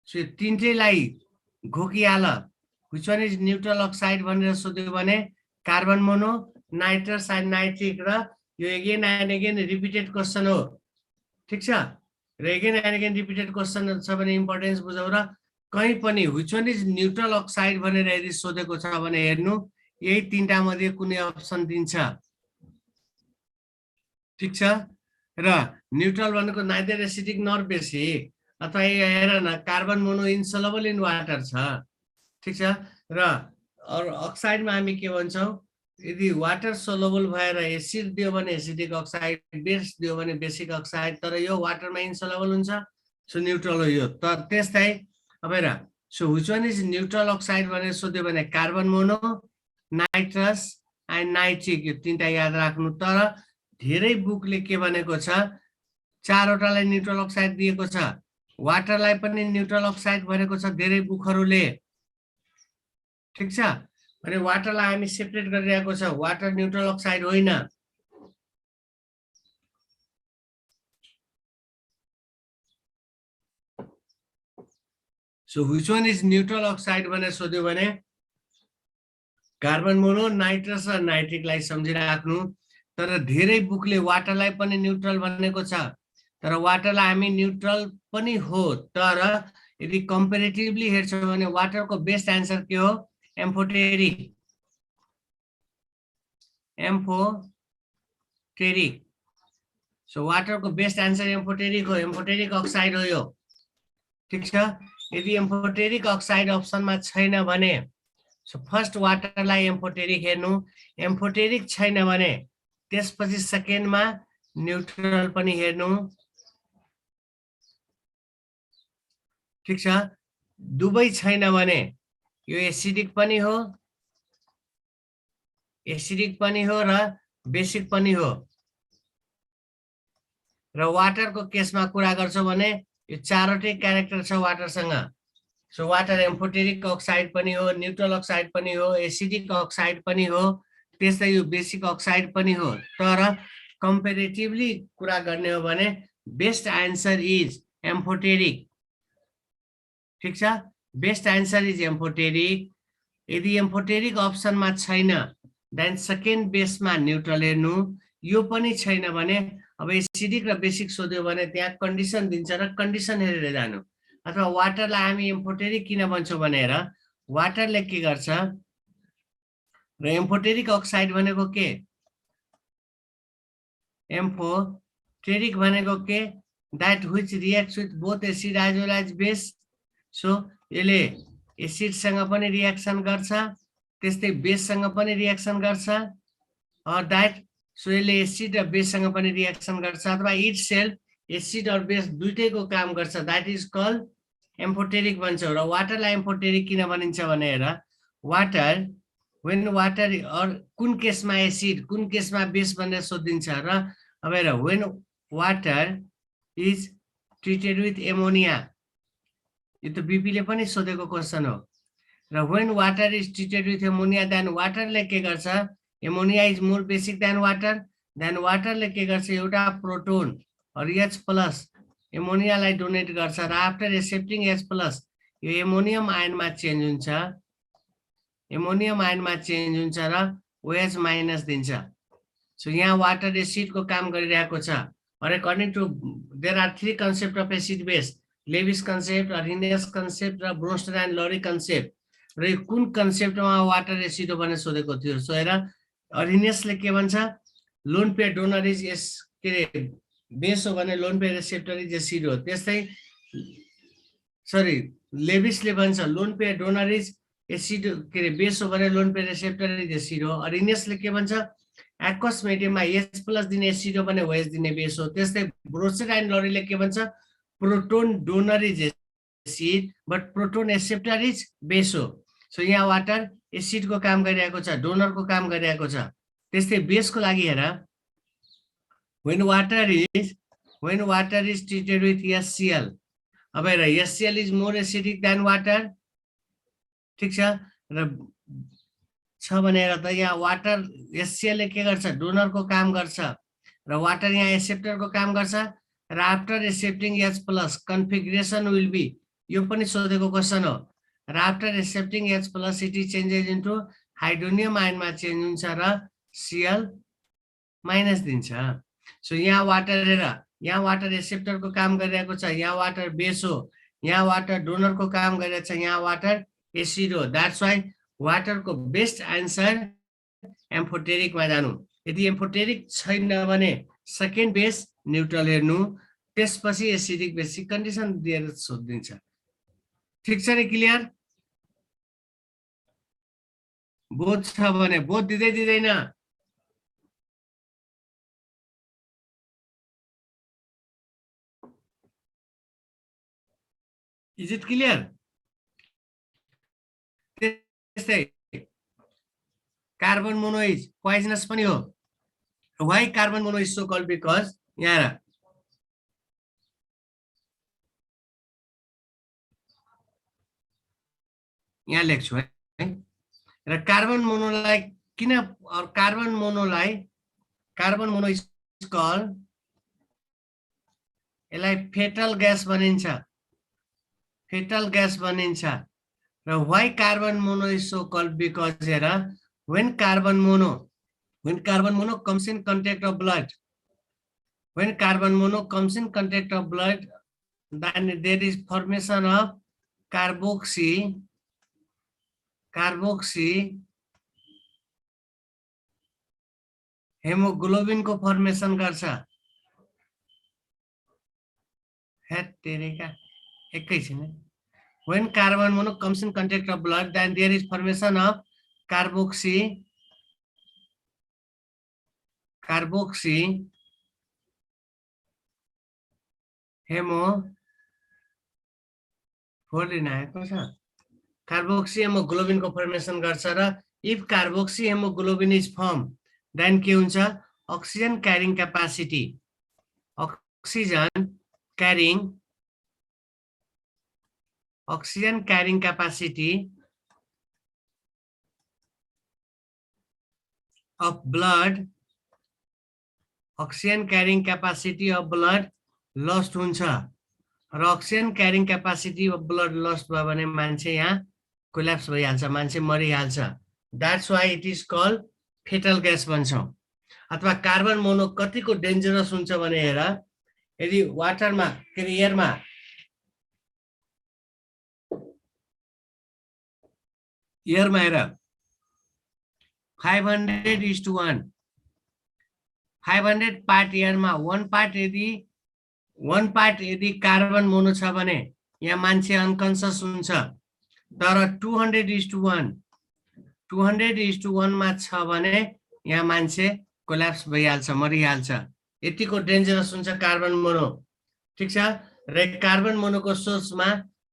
सो यो तीनटैलाई घोकिहाल। Which one is neutral oxide भनेर सोध्यो भने carbon mono, nitrous and nitric, र यो again and again repeated question हो। ठिक छ, र again and again repeated question छ भने इम्पोर्टेन्स बुझाउ। र कहीँ पनि which one is neutral oxide भनेर यदि सोधेको छ भने हेर्नु यही तीनटा मध्ये कुनै अप्सन दिन्छ। ठिक छ, र न्यूट्रल भनेको नाइदर एसिडिक नर बेसिक, अथवा हेर न कार्बन मोनो इन्सोलबल इन वाटर छ। ठिक छ, र अक्साइडमा हामी के भन्छौँ, यदि वाटर सोलबल भएर एसिड दियो भने एसिडिक अक्साइड, बेस दियो भने बेसिक अक्साइड, तर यो वाटरमा इन्सोलबल हुन्छ, सो न्यूट्रल हो यो। त त्यस्तै अब हेर, so which one is neutral oxide भनेर सोध्यो भने carbon mono, nitrous and nitric, यो तीनटा याद राख्नु। तर धेरै बुकले के भनेको छ, चारवटालाई न्यूट्रल अक्साइड दिएको छ, वाटरलाई पनि न्यूट्रल अक्साइड भनेको छ धेरै बुकहरूले। ठिक छ, भने वाटरलाई हामी सेपरेट गरिरहेको छ, वाटर न्यूट्रल अक्साइड होइन। So which one is neutral oxide भनेर सोध्यो भने कार्बन मोनो, नाइट्रस र नाइट्रिकलाई सम्झिराख्नु। तर धेरै बुकले वाटरलाई पनि न्यूट्रल भनेको छ, तर वाटरलाई हामी न्यूट्रल पनि हो, तर यदि कम्पेरेटिभली हेर्छौँ भने वाटरको बेस्ट एन्सर के हो, एम्फोटेरिक। एम्फोटेरिक, सो वाटरको बेस्ट एन्सर एम्फोटेरिक हो, एम्फोटेरिक अक्साइड हो यो। ठिक छ, यदि एम्फोटेरिक अक्साइड अप्सनमा छैन भने सो फर्स्ट वाटरलाई एम्फोटेरिक हेर्नु, एम्फोटेरिक छैन भने त्यसपछि सेकेन्डमा न्यूट्रल पनि हेर्नु। ठिक छ, दुवै छैन भने यो एसिडिक पनि हो, र बेसिक पनि हो। र वाटरको केसमा कुरा गर्छौँ भने यो चारवटै क्यारेक्टर छ वाटरसँग। सो वाटर एम्फोटेरिक अक्साइड पनि हो, न्यूट्रल अक्साइड पनि हो, एसिडिक अक्साइड पनि हो, त्यस्तै यो बेसिक अक्साइड पनि हो। तर कम्पेरेटिभली कुरा गर्ने हो भने बेस्ट एन्सर इज एम्फोटेरिक। ठिक छ, बेस्ट एन्सर इज एम्फोटेरिक। यदि एम्फोटेरिक अप्सनमा छैन देन सेकेन्ड बेसमा न्यूट्रल हेर्नु, यो पनि छैन भने अब एसिडिक र बेसिक सोध्यो भने त्यहाँ कन्डिसन दिन्छ र कन्डिसन हेरेर जानु। अथवा वाटरलाई हामी एम्फोटेरिक किन भन्छौँ भनेर वाटरले के गर्छ, र एम्फोटेरिक अक्साइड भनेको के, एम्फोटेरिक भनेको के, that which reacts with both acid as well as base. So यसले एसिडसँग पनि रिएक्सन गर्छ, त्यस्तै बेससँग पनि रिएक्सन गर्छ, अर दैट सो यसले एसिड र बेससँग पनि रिएक्सन गर्छ, अथवा इट सेल्फ एसिड और बेस दुईटैको काम गर्छ, दैट इज कल्ड एम्फोटेरिक भन्छौँ। र वाटरलाई एम्फोटेरिक किन भनिन्छ भने हेर, वाटर व्हेन वाटर और कुन केसमा एसिड कुन केसमा बेस भनेर सोधिन्छ। र अब हेर, when water is treated with ammonia, यो त बीपीले पनि सोधेको क्वेसन हो। र when water is treated with ammonia then वाटरले के गर्छ, ammonia is more basic than water, then वाटरले के गर्छ, एउटा प्रोटोन और H प्लस एमोनियालाई डोनेट गर्छ, र आफ्टर एक्सेप्टिङ H प्लस यो एमोनियम आयनमा चेन्ज हुन्छ, र OH माइनस दिन्छ। सो यहाँ वाटर एसिडको काम गरिरहेको छ। Or according to there are three concept of acid base, Lewis concept, Arrhenius concept र ब्रोन्स्टर एन्ड लरी कन्सेप्ट। र यो कुन कन्सेप्टमा वाटर एसिड हो भनेर सोधेको थियो। सो हेर, अरिनेसले के भन्छ, lone pair donor is S के बेस हो भने lone pair receptor is acid हो। त्यस्तै सरी लेविसले भन्छ lone pair donor is acid के बेस हो भने lone pair receptor is acid हो। अरिनेसले के भन्छ, एक्वस मिडियममा H प्लस दिने एसिड हो भने OH दिने बेस हो। त्यस्तै ब्रोसेट एन्ड लरीले के भन्छ, proton donor is acid but proton acceptor is base हो। सो यहाँ वाटर एसिडको काम गरिरहेको छ, डोनरको काम गरिरहेको छ। त्यस्तै बेसको लागि हेर, when water is treated with HCl, अब हेर HCl is more acidic than water, ठीक छ र छ भनेर त यहाँ वाटर HCl ले के गर्छ, डोनरको काम गर्छ र वाटर यहाँ एक्सेप्टरको काम गर्छ र after accepting H plus configuration will be, यो पनि सोधेको क्वेसन हो, र after accepting H plus it is changes into hydronium आयनमा चेन्ज हुन्छ र Cl माइनस दिन्छ। सो यहाँ वाटर हेर, यहाँ वाटर एक्सेप्टरको काम गरिरहेको छ, यहाँ वाटर बेस हो, यहाँ वाटर डोनरको काम गरिरहेको छ, यहाँ वाटर एसिड हो। द्याट्स वाइ वाटरको बेस्ट एन्सर एम्फोटेरिकमा जानु। यदि एम्फोटेरिक छैन भने सेकेन्ड बेस न्युट्रल हेर्नु, त्यसपछि एसिडिक बेसिक कन्डिसन दिएर सोधिदिन्छ। ठिक छ नि, क्लियर? बोध छ भने बोध दिँदैन? Is it clear? त्यस्तै कार्बन मोनोइज पोइजनस पनि हो। Why carbon mono is so called? Because यहाँ लेख्छु है, र कार्बन मोनोलाई किन, कार्बन मोनो इज कल्ड, यसलाई फेटल ग्यास भनिन्छ, फेटल ग्यास भनिन्छ। र why carbon mono is so called? Because हेर, when carbon mono comes in contact of blood, when carbon mono comes in contact of blood, then there is formation of carboxy hemoglobin को formation गर्छ। When carbon mono comes in contact of blood, then there is formation of carboxy carboxy haemoglobin को formation गर्छ र if carboxy haemoglobin is form, then के हुन्छ, oxygen carrying capacity of blood, oxygen carrying capacity of blood lost हुन्छ र oxygen carrying capacity of blood lost भयो भने मान्छे यहाँ कोल्याप्स भइहाल्छ, मान्छे मरिहाल्छ। That's why it is called fetal gas भन्छौं। अथवा कार्बन मोनो कतिको डेन्जरस हुन्छ भने हेर, यदि वाटरमा के अरे एयरमा हेर 500:1, 500 पार्ट एयरमा 1 पार्ट यदि कार्बन मोनो छ भने यहाँ मान्छे अनकन्सियस हुन्छ। तर 200:1 मा छ भने यहाँ मान्छे कोल्याप्स भइहाल्छ, मरिहाल्छ। यतिको डेन्जरस हुन्छ कार्बन मोनो, ठीक छ। र कार्बन मोनोको सोर्समा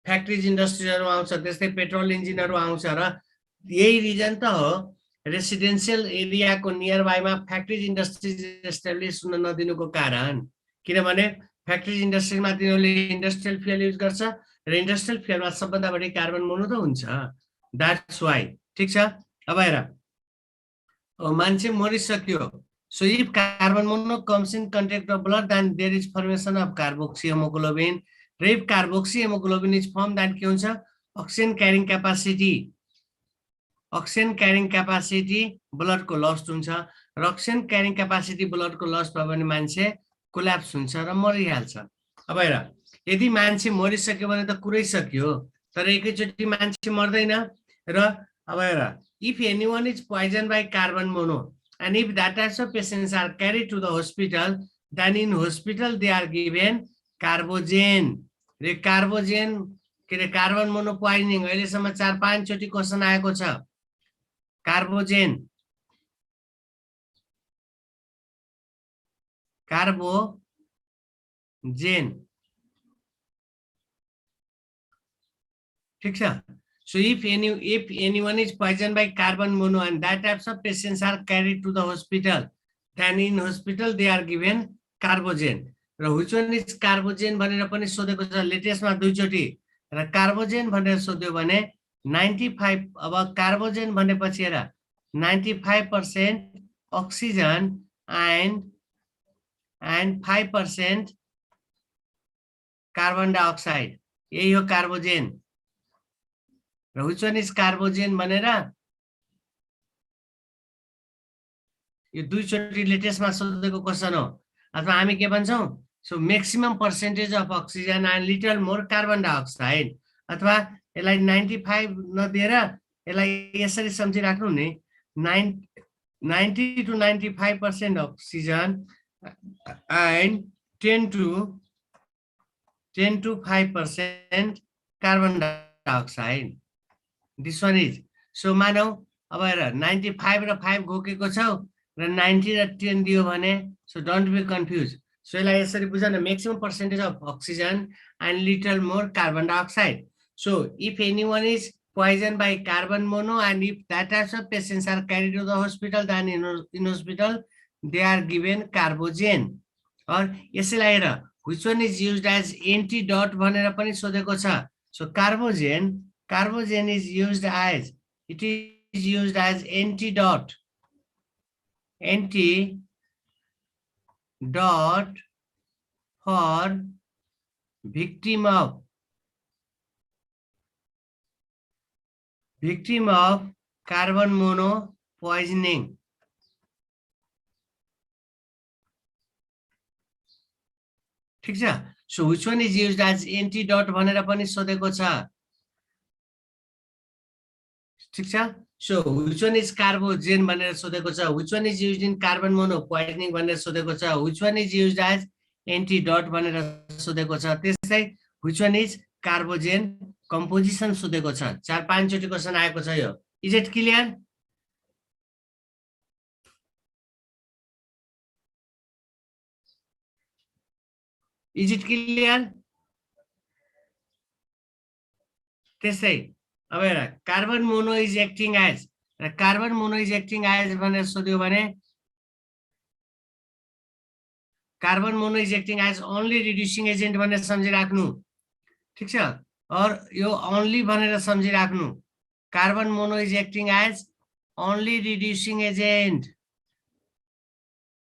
फ्याक्ट्रीज इन्डस्ट्रीजहरु आउँछ, त्यस्तै पेट्रोल इन्जिनहरु आउँछ र यही रिजन त हो रेसिडेन्शियल एरियाको नियर बाईमा फ्याक्ट्रीज इन्डस्ट्रीज एस्टाब्लिश हुन नदिनुको कारण। किनभने फ्याक्ट्रीज इन्डस्ट्रीमा तिनीहरूले इन्डस्ट्रियल फ्युल युज गर्छ र इन्डस्ट्रियल फ्युलमा सबभन्दा बढी कार्बन मोनो त हुन्छ। द्याट्स वाइ, ठीक छ। अब हेर, मान्छे मरिसक्यो। So if carbon mono comes in contact of blood, then there is formation of carboxyhemoglobin. If carboxyhemoglobin is formed, then के हुन्छ, oxygen carrying capacity blood को lost हुन्छ र oxygen carrying capacity blood को lost भयो भने मान्छे कोल्याप्स हुन्छ र मरिहाल्छ। अब हेर, यदि मान्छे मरिसक्यो भने त कुरै सक्यो, तर एकैचोटी मान्छे मर्दैन। र अब हेर, if anyone is poisoned by carbon mono and if that types of patients are carried to the hospital, then in hospital they are given carbogen. रे कार्बोजेन के रे कार्बन मोनो पोइजनिङ अहिलेसम्म 4-5 चोटि क्वेशन आएको छ। कार्बोजेन कार्बोजेन ठीक छ so if anyone is poisoned by carbon mono and that types of patients are carried to the hospital then in hospital they are given carbogen र which one is carbogen भनेर पनि सोधेको छ लेटेस्टमा दुई चोटी र कार्बोजेन भनेर सोध्यो भने 95 अब कार्बोजेन भनेपछि हेर 95% oxygen and 5% carbon dioxide यही हो कार्बोजेन र which one is कार्बोजेन भनेर यो दुई चोटी लेटेस्टमा सोधेको क्वेशन हो अथवा हामी के भन्छौं so maximum percentage of oxygen and little more carbon dioxide अथवा यसलाई 95 नदिएर यसलाई यसरी सम्झिराख्नु नि 90 to 95% oxygen and 10 to 5% carbon dioxide. This one is so मानौ अब हेर 95 र 5 घोकेको छौ र 90 र 10 दियो भने so don't be confused. So यसलाई यसरी बुझ्न maximum percentage of oxygen and little more carbon dioxide. So if anyone is poisoned by carbon mono and if that types of patients are carried to the hospital then in hospital they are given carbogen or यसैलाई हेर which one is used as antidote भनेर पनि सोधेको छ so carbogen is used as antidote for victim of carbon mono poisoning ठीक छ so which one is used as antidote भनेर पनि सोधेको छ ठीक छ so which one is carbogen भनेर सोधेको छ which one is used in carbon mono poisoning भनेर सोधेको छ which one is used as antidote भनेर सोधेको छ त्यसै which one is carbogen composition सोधेको छ 4-5 चोटी क्वेशन आएको छ यो is it clear is it clear त्यसै अब हेर carbon mono is acting as र carbon mono is acting as भनेर सोध्यो भने carbon mono is acting as only reducing agent भनेर सम्झिराख्नु ठीक छ और यो ओन्ली भनेर सम्झिराख्नु carbon mono is acting as only reducing agent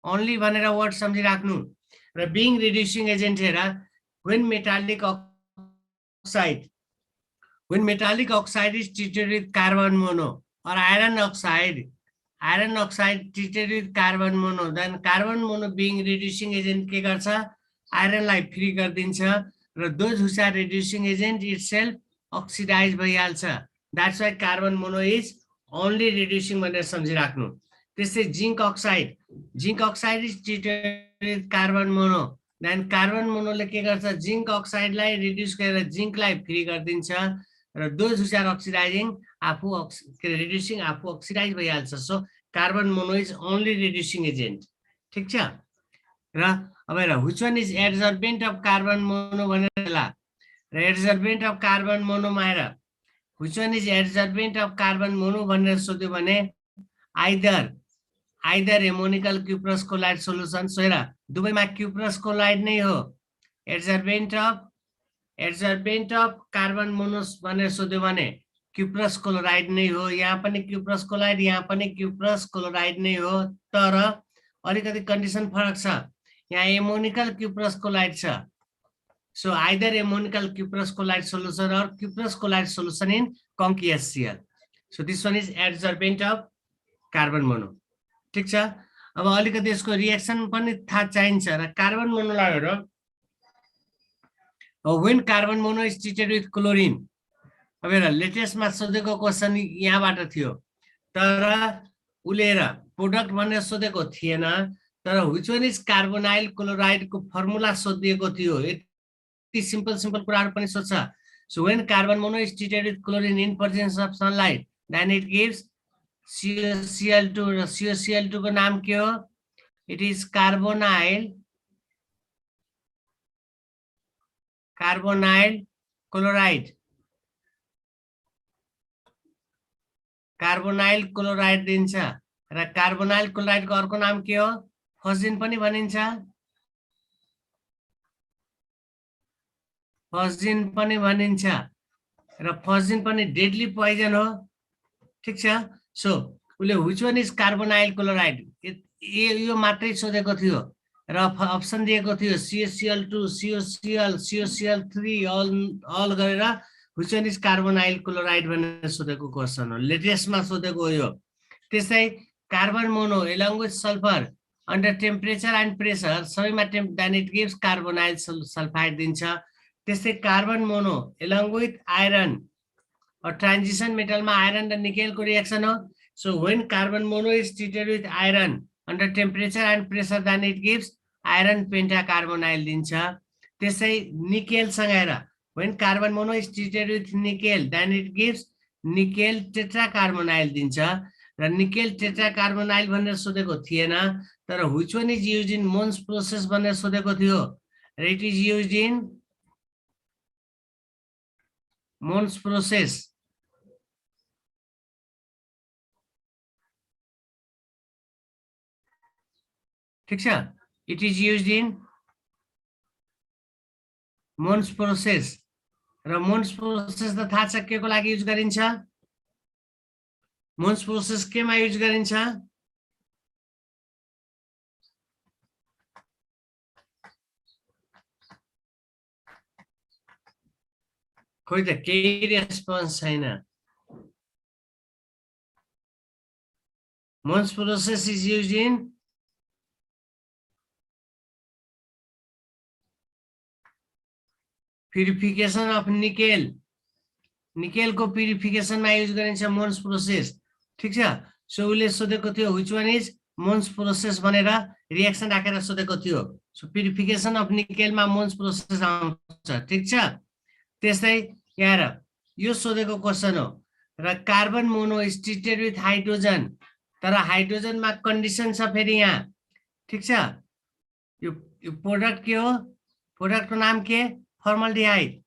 only भनेर वर्ड सम्झिराख्नु र बीइङ रिड्युसिङ एजेन्ट हेर when metallic oxide is treated with carbon mono or iron oxide treated with carbon mono then carbon mono being reducing agent के गर्छ iron लाई free गर्दिन्छ र those which are reducing agent itself oxidize भइहाल्छ that's why carbon mono is only reducing भनेर सम्झिराख्नु त्यसै zinc oxide is treated with carbon mono then carbon mono ले के गर्छ जिंक oxide लाई रिड्युस गरेर जिंक लाई फ्री गर्दिन्छ र those which are oxidizing आफू reducing आफू oxidize भइहाल्छ so carbon mono is only reducing agent ठीक छ र अब हेर which one is adsorbent of carbon mono भनेर ल र adsorbent of carbon mono मा हेर which one is adsorbent of carbon mono भनेर सोध्यो भने either ammonical cuprous chloride solution so हेर दुवैमा cuprous chloride नै हो adsorbent of carbon mono भनेर सोध्यो भने cuprous chloride नै हो यहाँ पनि cuprous chloride यहाँ पनि cuprous chloride नै हो तर अलिकति कन्डिसन फरक छ यहाँ ammonical cuprous chloride छ so either ammonical cuprous chloride solution or cuprous chloride solution in conky HCl so this one is adsorbent of carbon mono ठीक छ अब अलिकति यसको रिएक्सन पनि थाहा चाहिन्छ र कार्बन मोनोलाई हेर when carbon mono is treated with chlorine अब हेर लेटेस्टमा सोधेको क्वेशन यहाँबाट थियो तर उलेर प्रोडक्ट भनेर सोधेको थिएन तर which one is carbonyl chloride को फर्मुला सोधिएको थियो यति सिम्पल कुराहरु पनि सोध्छ so when carbon mono is treated with chlorine in presence of sunlight then it gives CuCl2 र CuCl2 को नाम के हो it is carbonyl carbonyl chloride, carbonyl chloride दिन्छ र कार्बोनाइल क्लोराइडको अर्को नाम के हो? फस्जिन पनि भनिन्छ, फस्जिन पनि भनिन्छ र फस्जिन पनि डेडली पोइजन हो। ठीक छ। सो उसले which one is carbonyl chloride यो मात्रै सोधेको थियो र अप्सन दिएको थियो CaCl2 COCl COCl3 अल गरेर which one is carbonyl chloride भनेर सोधेको क्वेसन हो, लेटेस्टमा सोधेको हो यो। त्यसै carbon mono along with sulphur under temperature and pressure सबैमा then it gives carbonyl sulphide दिन्छ। त्यसै carbon mono along with iron transition मेटलमा आइरन र निकेलको रिएक्सन हो। So when carbon mono is treated with iron under temperature and pressure then it gives iron pentacarbonyl दिन्छ। त्यसै निकेलसँग हेर, when carbon mono is treated with nickel then it gives nickel tetracarbonyl दिन्छ र nickel tetracarbonyl भनेर सोधेको थिएन, तर which one is used in Mond's process भनेर सोधेको थियो र it is used in Mond's process. ठीक छ, it is used in Mond's process र मोन्स प्रोसेस त थाहा छ के को लागि युज गरिन्छ? मोन्स प्रोसेस केमा युज गरिन्छ? खोइ त केही रेस्पोन्स छैन। Mond's process is used in purification of nickel, निकेलको प्युरिफिकेसनमा युज गरिन्छ मोन्स प्रोसेस। ठीक छ। सो उसले सोधेको थियो which one is Mond's process भनेर रिएक्सन राखेर सोधेको थियो। सो प्युरिफिकेसन अफ निकेलमा मोन्स प्रोसेस आउँछ। ठीक छ। त्यसै यहाँ यो सोधेको क्वेसन हो र carbon mono is treated with hydrogen, तर हाइड्रोजनमा कन्डिसन छ फेरि यहाँ। ठीक छ। यो प्रोडक्ट के हो? प्रोडक्टको नाम के? फर्मल्डिहाइड,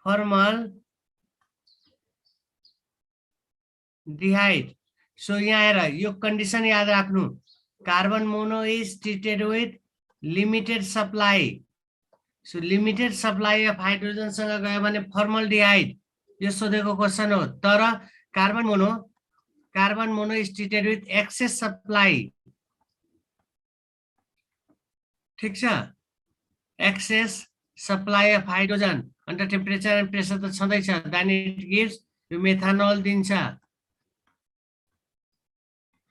फर्मल्डिहाइड। सो यहाँ हेर यो कन्डिसन याद राख्नु, carbon mono is treated with limited supply. So limited supply of hydrogen सँग गयो भने फर्मल्डिहाइड यो सोधेको क्वेसन हो, तर carbon mono is treated with excess supply. ठीक छ, access supply of hydrogen under temperature and pressure त छँदैछ, देन इट गिभ्स यो मेथानोल दिन्छ,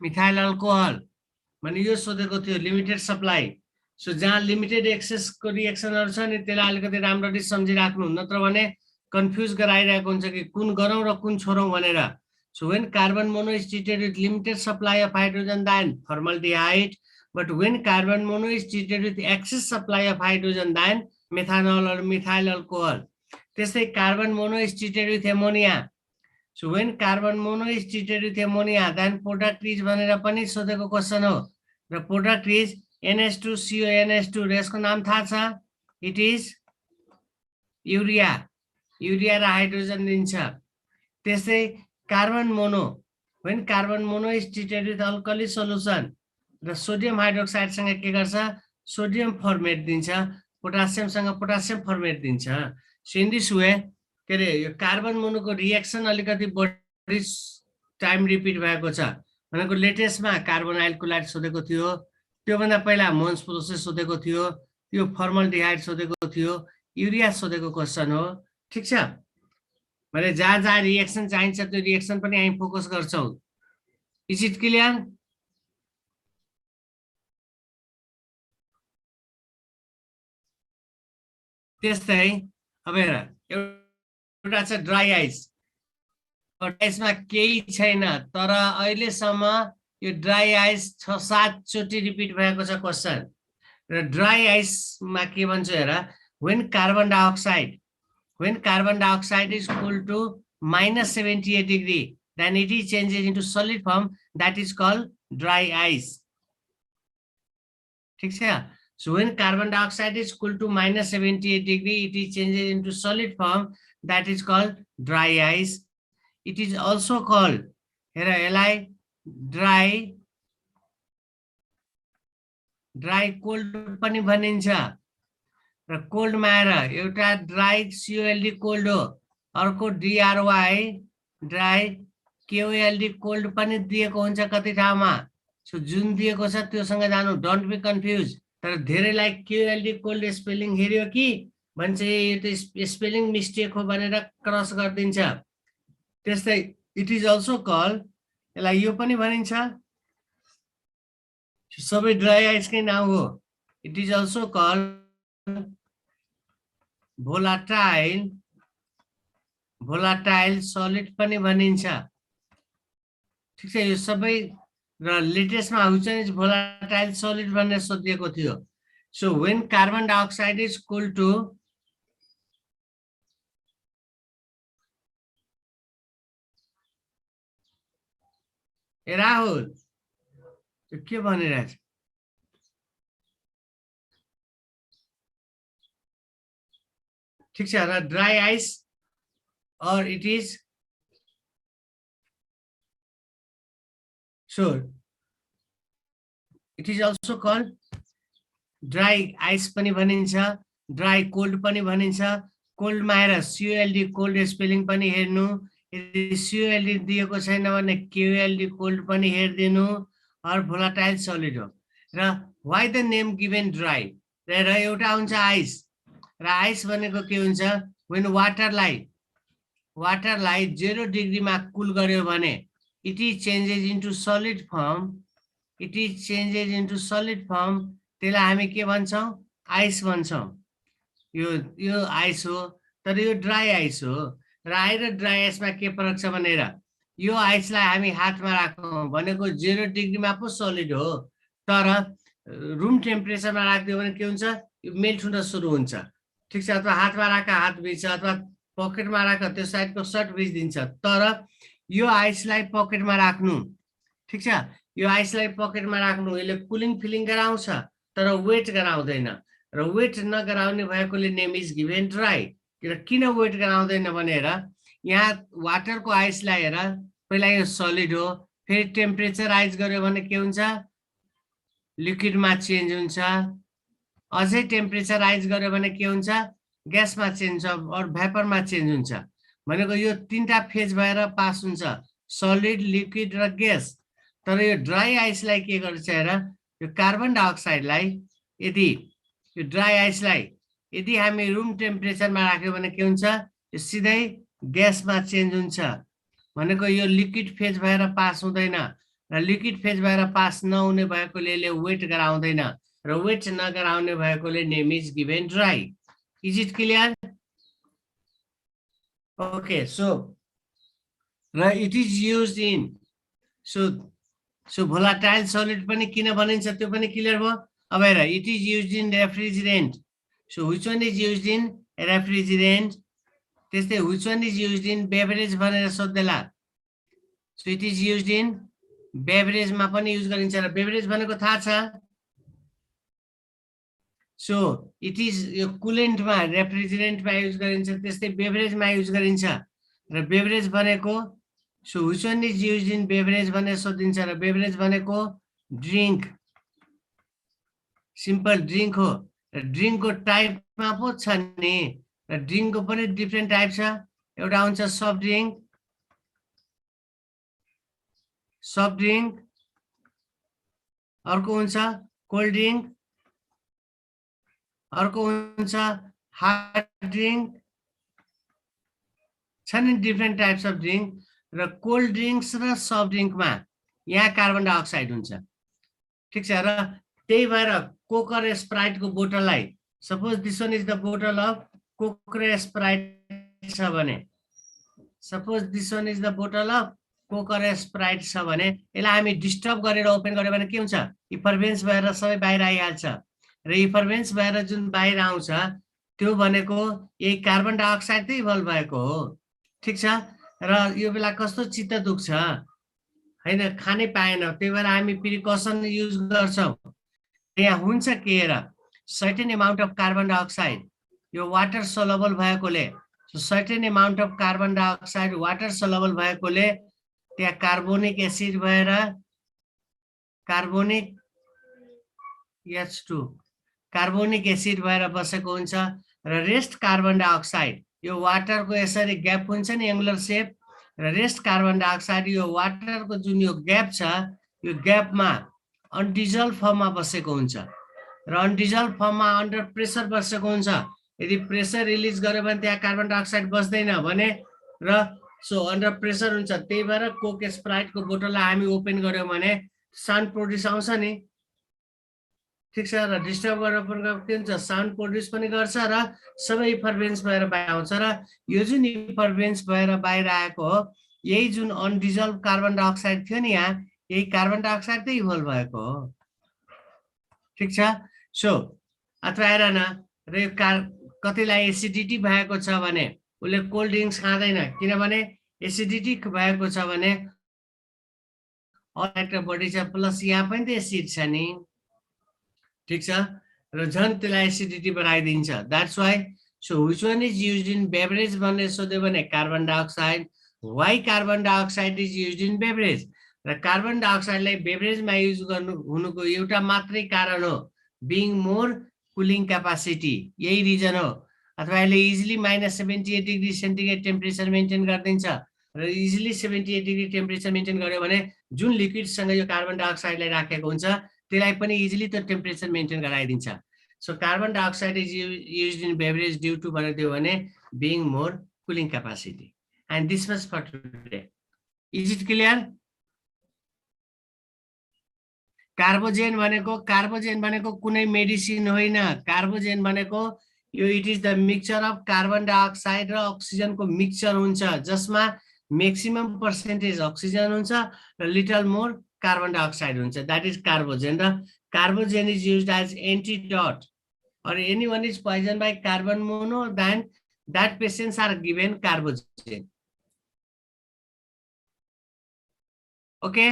मिथाइल अल्कोहल भने यो सोधेको थियो लिमिटेड सप्लाई। सो जहाँ लिमिटेड एक्सेसको रिएक्सनहरु छ नि त्यसलाई अलिकति राम्ररी सम्झिराख्नु, नत्र भने कन्फ्युज गराइरहेको हुन्छ कि कुन गरौँ र कुन छोडौँ भनेर। So when carbon mono is treated with limited supply of hydrogen then formaldehyde, but when carbon mono is treated with excess supply of hydrogen then methanol or methyl alcohol. त्यसै carbon mono is treated with ammonia. So when carbon mono is treated with ammonia then product is भनेर पनि सोधेको question हो र product is NH2CONH2 र यसको नाम थाहा छ, इट इज युरिया, युरिया र हाइड्रोजन दिन्छ। त्यसै carbon mono, when carbon mono is treated with alkali solution र सोडियम हाइड्रोक्साइड सँग के गर्छ? सोडियम फर्मेट दिन्छ, पोटासियम सँग पोटासियम फर्मेट दिन्छ। सो इन दिस वे के रे यो कार्बन मोनोको रिएक्सन अलिकति बढी टाइम रिपिट भएको छ। भनेको लेटेस्टमा कार्बोनाइल क्लोराइड सोधेको थियो, त्योभन्दा पहिला मोन्स प्रोसेस सोधेको थियो, त्यो फर्मल्डिहाइड सोधेको थियो, युरिया सोधेको क्वेसन हो। ठीक छ। भने जहाँ जहाँ रिएक्सन चाहिन्छ त्यो रिएक्सन पनि हामी फोकस गर्छौं। Is it clear? त्यस्तै अब हेर एउटा छ ड्राई आइस, आइसमा केही छैन, तर अहिलेसम्म यो ड्राई आइस 6-7 चोटि रिपिट भएको छ क्वेसन। र ड्राई आइसमा के भन्छ हेर, when carbon dioxide is cooled to -78 degree then it is changes into solid form, that is called dry ice। ठीक छ। So when carbon dioxide is cooled to minus 78 degree, it is changed into solid form, that is called dry ice. It is also called Li dry cold पनि भनिन्छ र कोल्डमा आएर एउटा dry COLD cold हो, अर्को DRY dry KOLD cold पनि दिएको हुन्छ कति ठाउँमा। सो जुन दिएको छ त्योसँग जानु, डोन्ट बी कन्फ्युज। तर धेरैलाई KOLD कोल्ड स्पेलिङ हेर्यो कि भन्छ यो त स्पेलिङ मिस्टेक हो भनेर क्रस गरिदिन्छ। त्यस्तै इट इज अल्सो कल्ड, यसलाई यो पनि भनिन्छ, सबै ड्राई आइसकै नाम हो। It is also called volatile solid पनि भनिन्छ। ठिक छ, यो सबै र लेटेस्टमा व्हिच इज भोलाटाइल सलिड भनेर सोधिएको थियो। So when carbon dioxide is cool to Rahul के भनिरहेछ? ठिक छ, र dry ice or it is sure it is also called dry ice पनि भनिन्छ, ड्राई कोल्ड पनि भनिन्छ। कोल्डमा आएर COLD कोल्ड स्पेलिङ पनि हेर्नु, यदि COLD दिएको छैन भने KOLD कोल्ड पनि हेर्दिनु, और भोलाटाइल सलिड हो। र why the name given dry, र एउटा हुन्छ आइस, र आइस भनेको के हुन्छ, when वाटरलाई 0 डिग्रीमा कुल गर्यो भने it is changes into solid form, त्यसलाई हामी के भन्छौँ, आइस भन्छौँ। यो आइस हो, तर यो ड्राई आइस हो। र आइ र ड्राई आइसमा के फरक छ भनेर, यो आइसलाई हामी हातमा राखौँ भनेको 0 डिग्रीमा पो सलिड हो, तर रुम टेम्परेचरमा राखिदियो भने के हुन्छ, यो मेल्ट हुन सुरु हुन्छ। ठिक छ, अथवा हातमा राख हात भिज्छ, अथवा पकेटमा राख त्यो साइडको सर्ट भिजिदिन्छ। तर यो आइसलाई पकेटमा राख्नु, ठिक छ, यो आइसलाई पकेटमा राख्नु, यसले कुलिङ फिलिङ गराउँछ तर वेट गराउँदैन। र वेट नगराउने भएकोले नेम इज गिभन ड्राई। किन वेट गराउँदैन भनेर, यहाँ वाटरको आइसलाई हेर, पहिला यो सलिड हो, फेरि टेम्परेचर राइज गर्यो भने के हुन्छ, लिक्विडमा चेन्ज हुन्छ, अझै टेम्परेचर राइज गर्यो भने के हुन्छ, ग्यासमा चेन्ज हुन्छ, और भ्यापरमा चेन्ज हुन्छ। भनेको यो तीनटा फेज भएर पास हुन्छ, सलिड, लिक्विड र ग्यास। तर यो ड्राई आइसलाई के गर्छ हेर, यो कार्बन डाइअक्साइडलाई यदि यो ड्राई आइसलाई यदि हामी रुम टेम्परेचरमा राख्यो भने के हुन्छ, यो सिधै ग्यासमा चेन्ज हुन्छ। भनेको यो लिक्विड फेज भएर पास हुँदैन, र लिक्विड फेज भएर पास नहुने भएकोले यसले वेट गराउँदैन, र वेट नगराउने भएकोले name is given dry. Is it clear? Okay, so it is used in so volatile solid पनि किन भनिन्छ त्यो पनि क्लियर भयो। अब हेर, it is used in refrigerant. So which one is used in refrigerant? त्यस्तै which one is used in beverage भनेर सोध्दैला। So it is used in beverage मा पनि युज गरिन्छ, र beverage भनेको थाहा छ। So it is coolant मा, रेफ्रिजरेन्ट मा युज गरिन्छ, त्यस्तै बेभरेज मा युज गरिन्छ। र बेभरेज भनेको, so which one is used in beverage भनेर सोधिन्छ, र बेभरेज भनेको ड्रिंक, सिम्पल ड्रिंक हो। र ड्रिंकको टाइपमा पो छ नि, र ड्रिंकको पनि डिफरेन्ट टाइप छ। एउटा हुन्छ सफ्ट ड्रिंक, अर्को हुन्छ कोल्ड ड्रिंक, अर्को हुन्छ हार्ड ड्रिंक, छन् डिफरेन्ट टाइप्स अफ ड्रिंक। र कोल्ड ड्रिंक्स र सफ्ट ड्रिंकमा यहाँ कार्बन डाइअक्साइड हुन्छ। ठिक छ, र त्यही भएर कोक र स्प्राइटको बोतललाई, suppose this one is the बोतल अफ कोक र स्प्राइट छ भने, suppose this one is the बोतल अफ कोक र स्प्राइट छ भने, यसलाई हामी डिस्टर्ब गरेर ओपन गर्यो भने के हुन्छ, इफर्भेन्स भएर सबै बाहिर आइहाल्छ। र इफर्भेन्स भएर जुन बाहिर आउँछ त्यो भनेको यही कार्बन डाइअक्साइड त्यही भल भएको हो। ठिक छ, र यो बेला कस्तो चित्त दुख्छ हैन, खानै पाएन, त्यही भएर हामी प्रिकसन युज गर्छौँ। यहाँ हुन्छ के हेर, certain amount of carbon dioxide यो वाटर सोलबल भएकोले certain amount of carbon dioxide water soluble भएकोले त्यहाँ कार्बोनिक एसिड भएर कार्बोनिक H2 कार्बोनिक एसिड भएर बसेको हुन्छ र रेस्ट कार्बन डाइअक्साइड यो वाटरको यसरी ग्याप हुन्छ नि एङ्गुलर सेप र रेस्ट कार्बन डाइअक्साइड यो वाटरको जुन यो ग्याप छ यो ग्यापमा अनडिजल्भ फर्ममा बसेको हुन्छ र अनडिजल्भ फर्ममा अन्डर प्रेसर बसेको हुन्छ यदि प्रेसर रिलिज गर्यो भने त्यहाँ कार्बन डाइअक्साइड बस्दैन भने र सो अन्डर प्रेसर हुन्छ त्यही भएर कोक स्प्राइटको बोतललाई हामी ओपन गर्यौँ भने साउन्ड प्रोड्युस आउँछ नि ठीक छ र डिस्टर्ब गरेर पनि के हुन्छ साउन्ड प्रोड्युस पनि गर्छ र सबै इफर्बेन्स भएर बाहिर आउँछ र यो जुन इफर्बेन्स भएर बाहिर आएको हो यही जुन अनडिजल्भ कार्बन डाइअक्साइड थियो नि यहाँ यही कार्बन डाइअक्साइड त इभोल्भ भएको हो ठीक छ सो अथवा हेर न र यो कतिलाई एसिडिटी भएको छ भने उसले कोल्ड ड्रिङ्क्स खाँदैन किनभने एसिडिटी भएको छ भने बढी छ प्लस यहाँ पनि त एसिड छ नि ठीक छ र झन् त्यसलाई एसिडिटी बनाइदिन्छ that's why so which one is used in beverage भनेर सोध्यो भने carbon dioxide why carbon dioxide is used in beverage र कार्बन डाइअक्साइडलाई बेभरेजमा युज गर्नु हुनुको एउटा मात्रै कारण हो बिङ मोर कुलिङ क्यापासिटी यही रिजन हो अथवा यसले easily -78 degree centigrade temperature maintain गरिदिन्छ र इजिली 78 डिग्री टेम्परेचर मेन्टेन गर्यो भने जुन लिक्विडसँग यो कार्बन डाइअक्साइडलाई राखेको हुन्छ त्यसलाई पनि इजिली त्यो टेम्परेचर मेन्टेन गराइदिन्छ so carbon dioxide is used in beverage due to भनेको भने being more cooling capacity and this was for today is it clear carbogen भनेको कुनै मेडिसिन होइन कार्बोजेन भनेको यो it is the mixture of carbon dioxide र अक्सिजनको mixture हुन्छ जसमा मैक्सिमम पर्सेन्टेज अक्सिजन हुन्छ र लिटल मोर कार्बन डाइअक्साइड हुन्छ दैट इज कार्बोजेन र carbogen is used as antidote or anyone is poisoned by carbon mono then that patients are given carbogen okay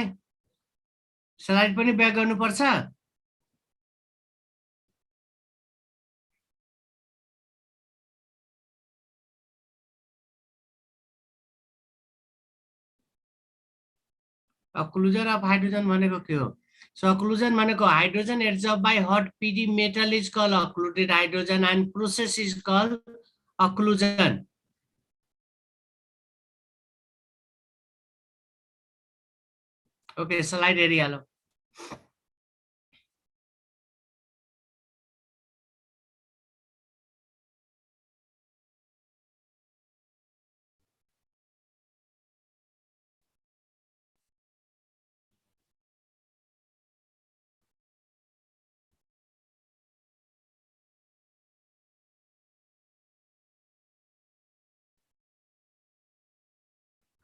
slide पनि back गर्नु पर्छ occlusion of hydrogen भनेको के हो so occlusion भनेको hydrogen adsorbed by hot PD metal is called occluded hydrogen and process is called occlusion okay slide area low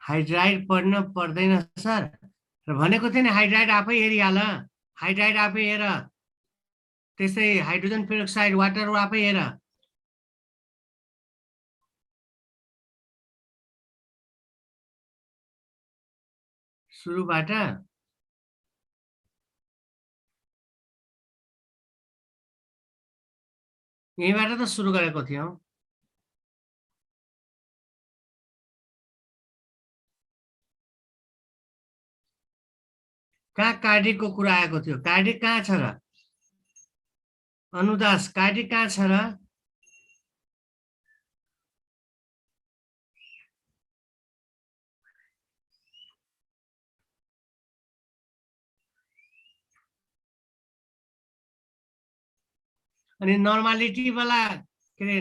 hydride पढ्न पर्दैन sir र भनेको थिएन हाइड्राइड आफै हेरिहाल हाइड्राइड आफै हेर त्यसै हाइड्रोजन पेरोक्साइड वाटर आफै हेर सुरुबाट यहीँबाट त सुरु गरेको थियौ कहाँ कार्डिकको कुरा आएको थियो कार्डिक कहाँ छ र अनुदास कार्डिक कहाँ छ र अनि नर्मालिटी वाला के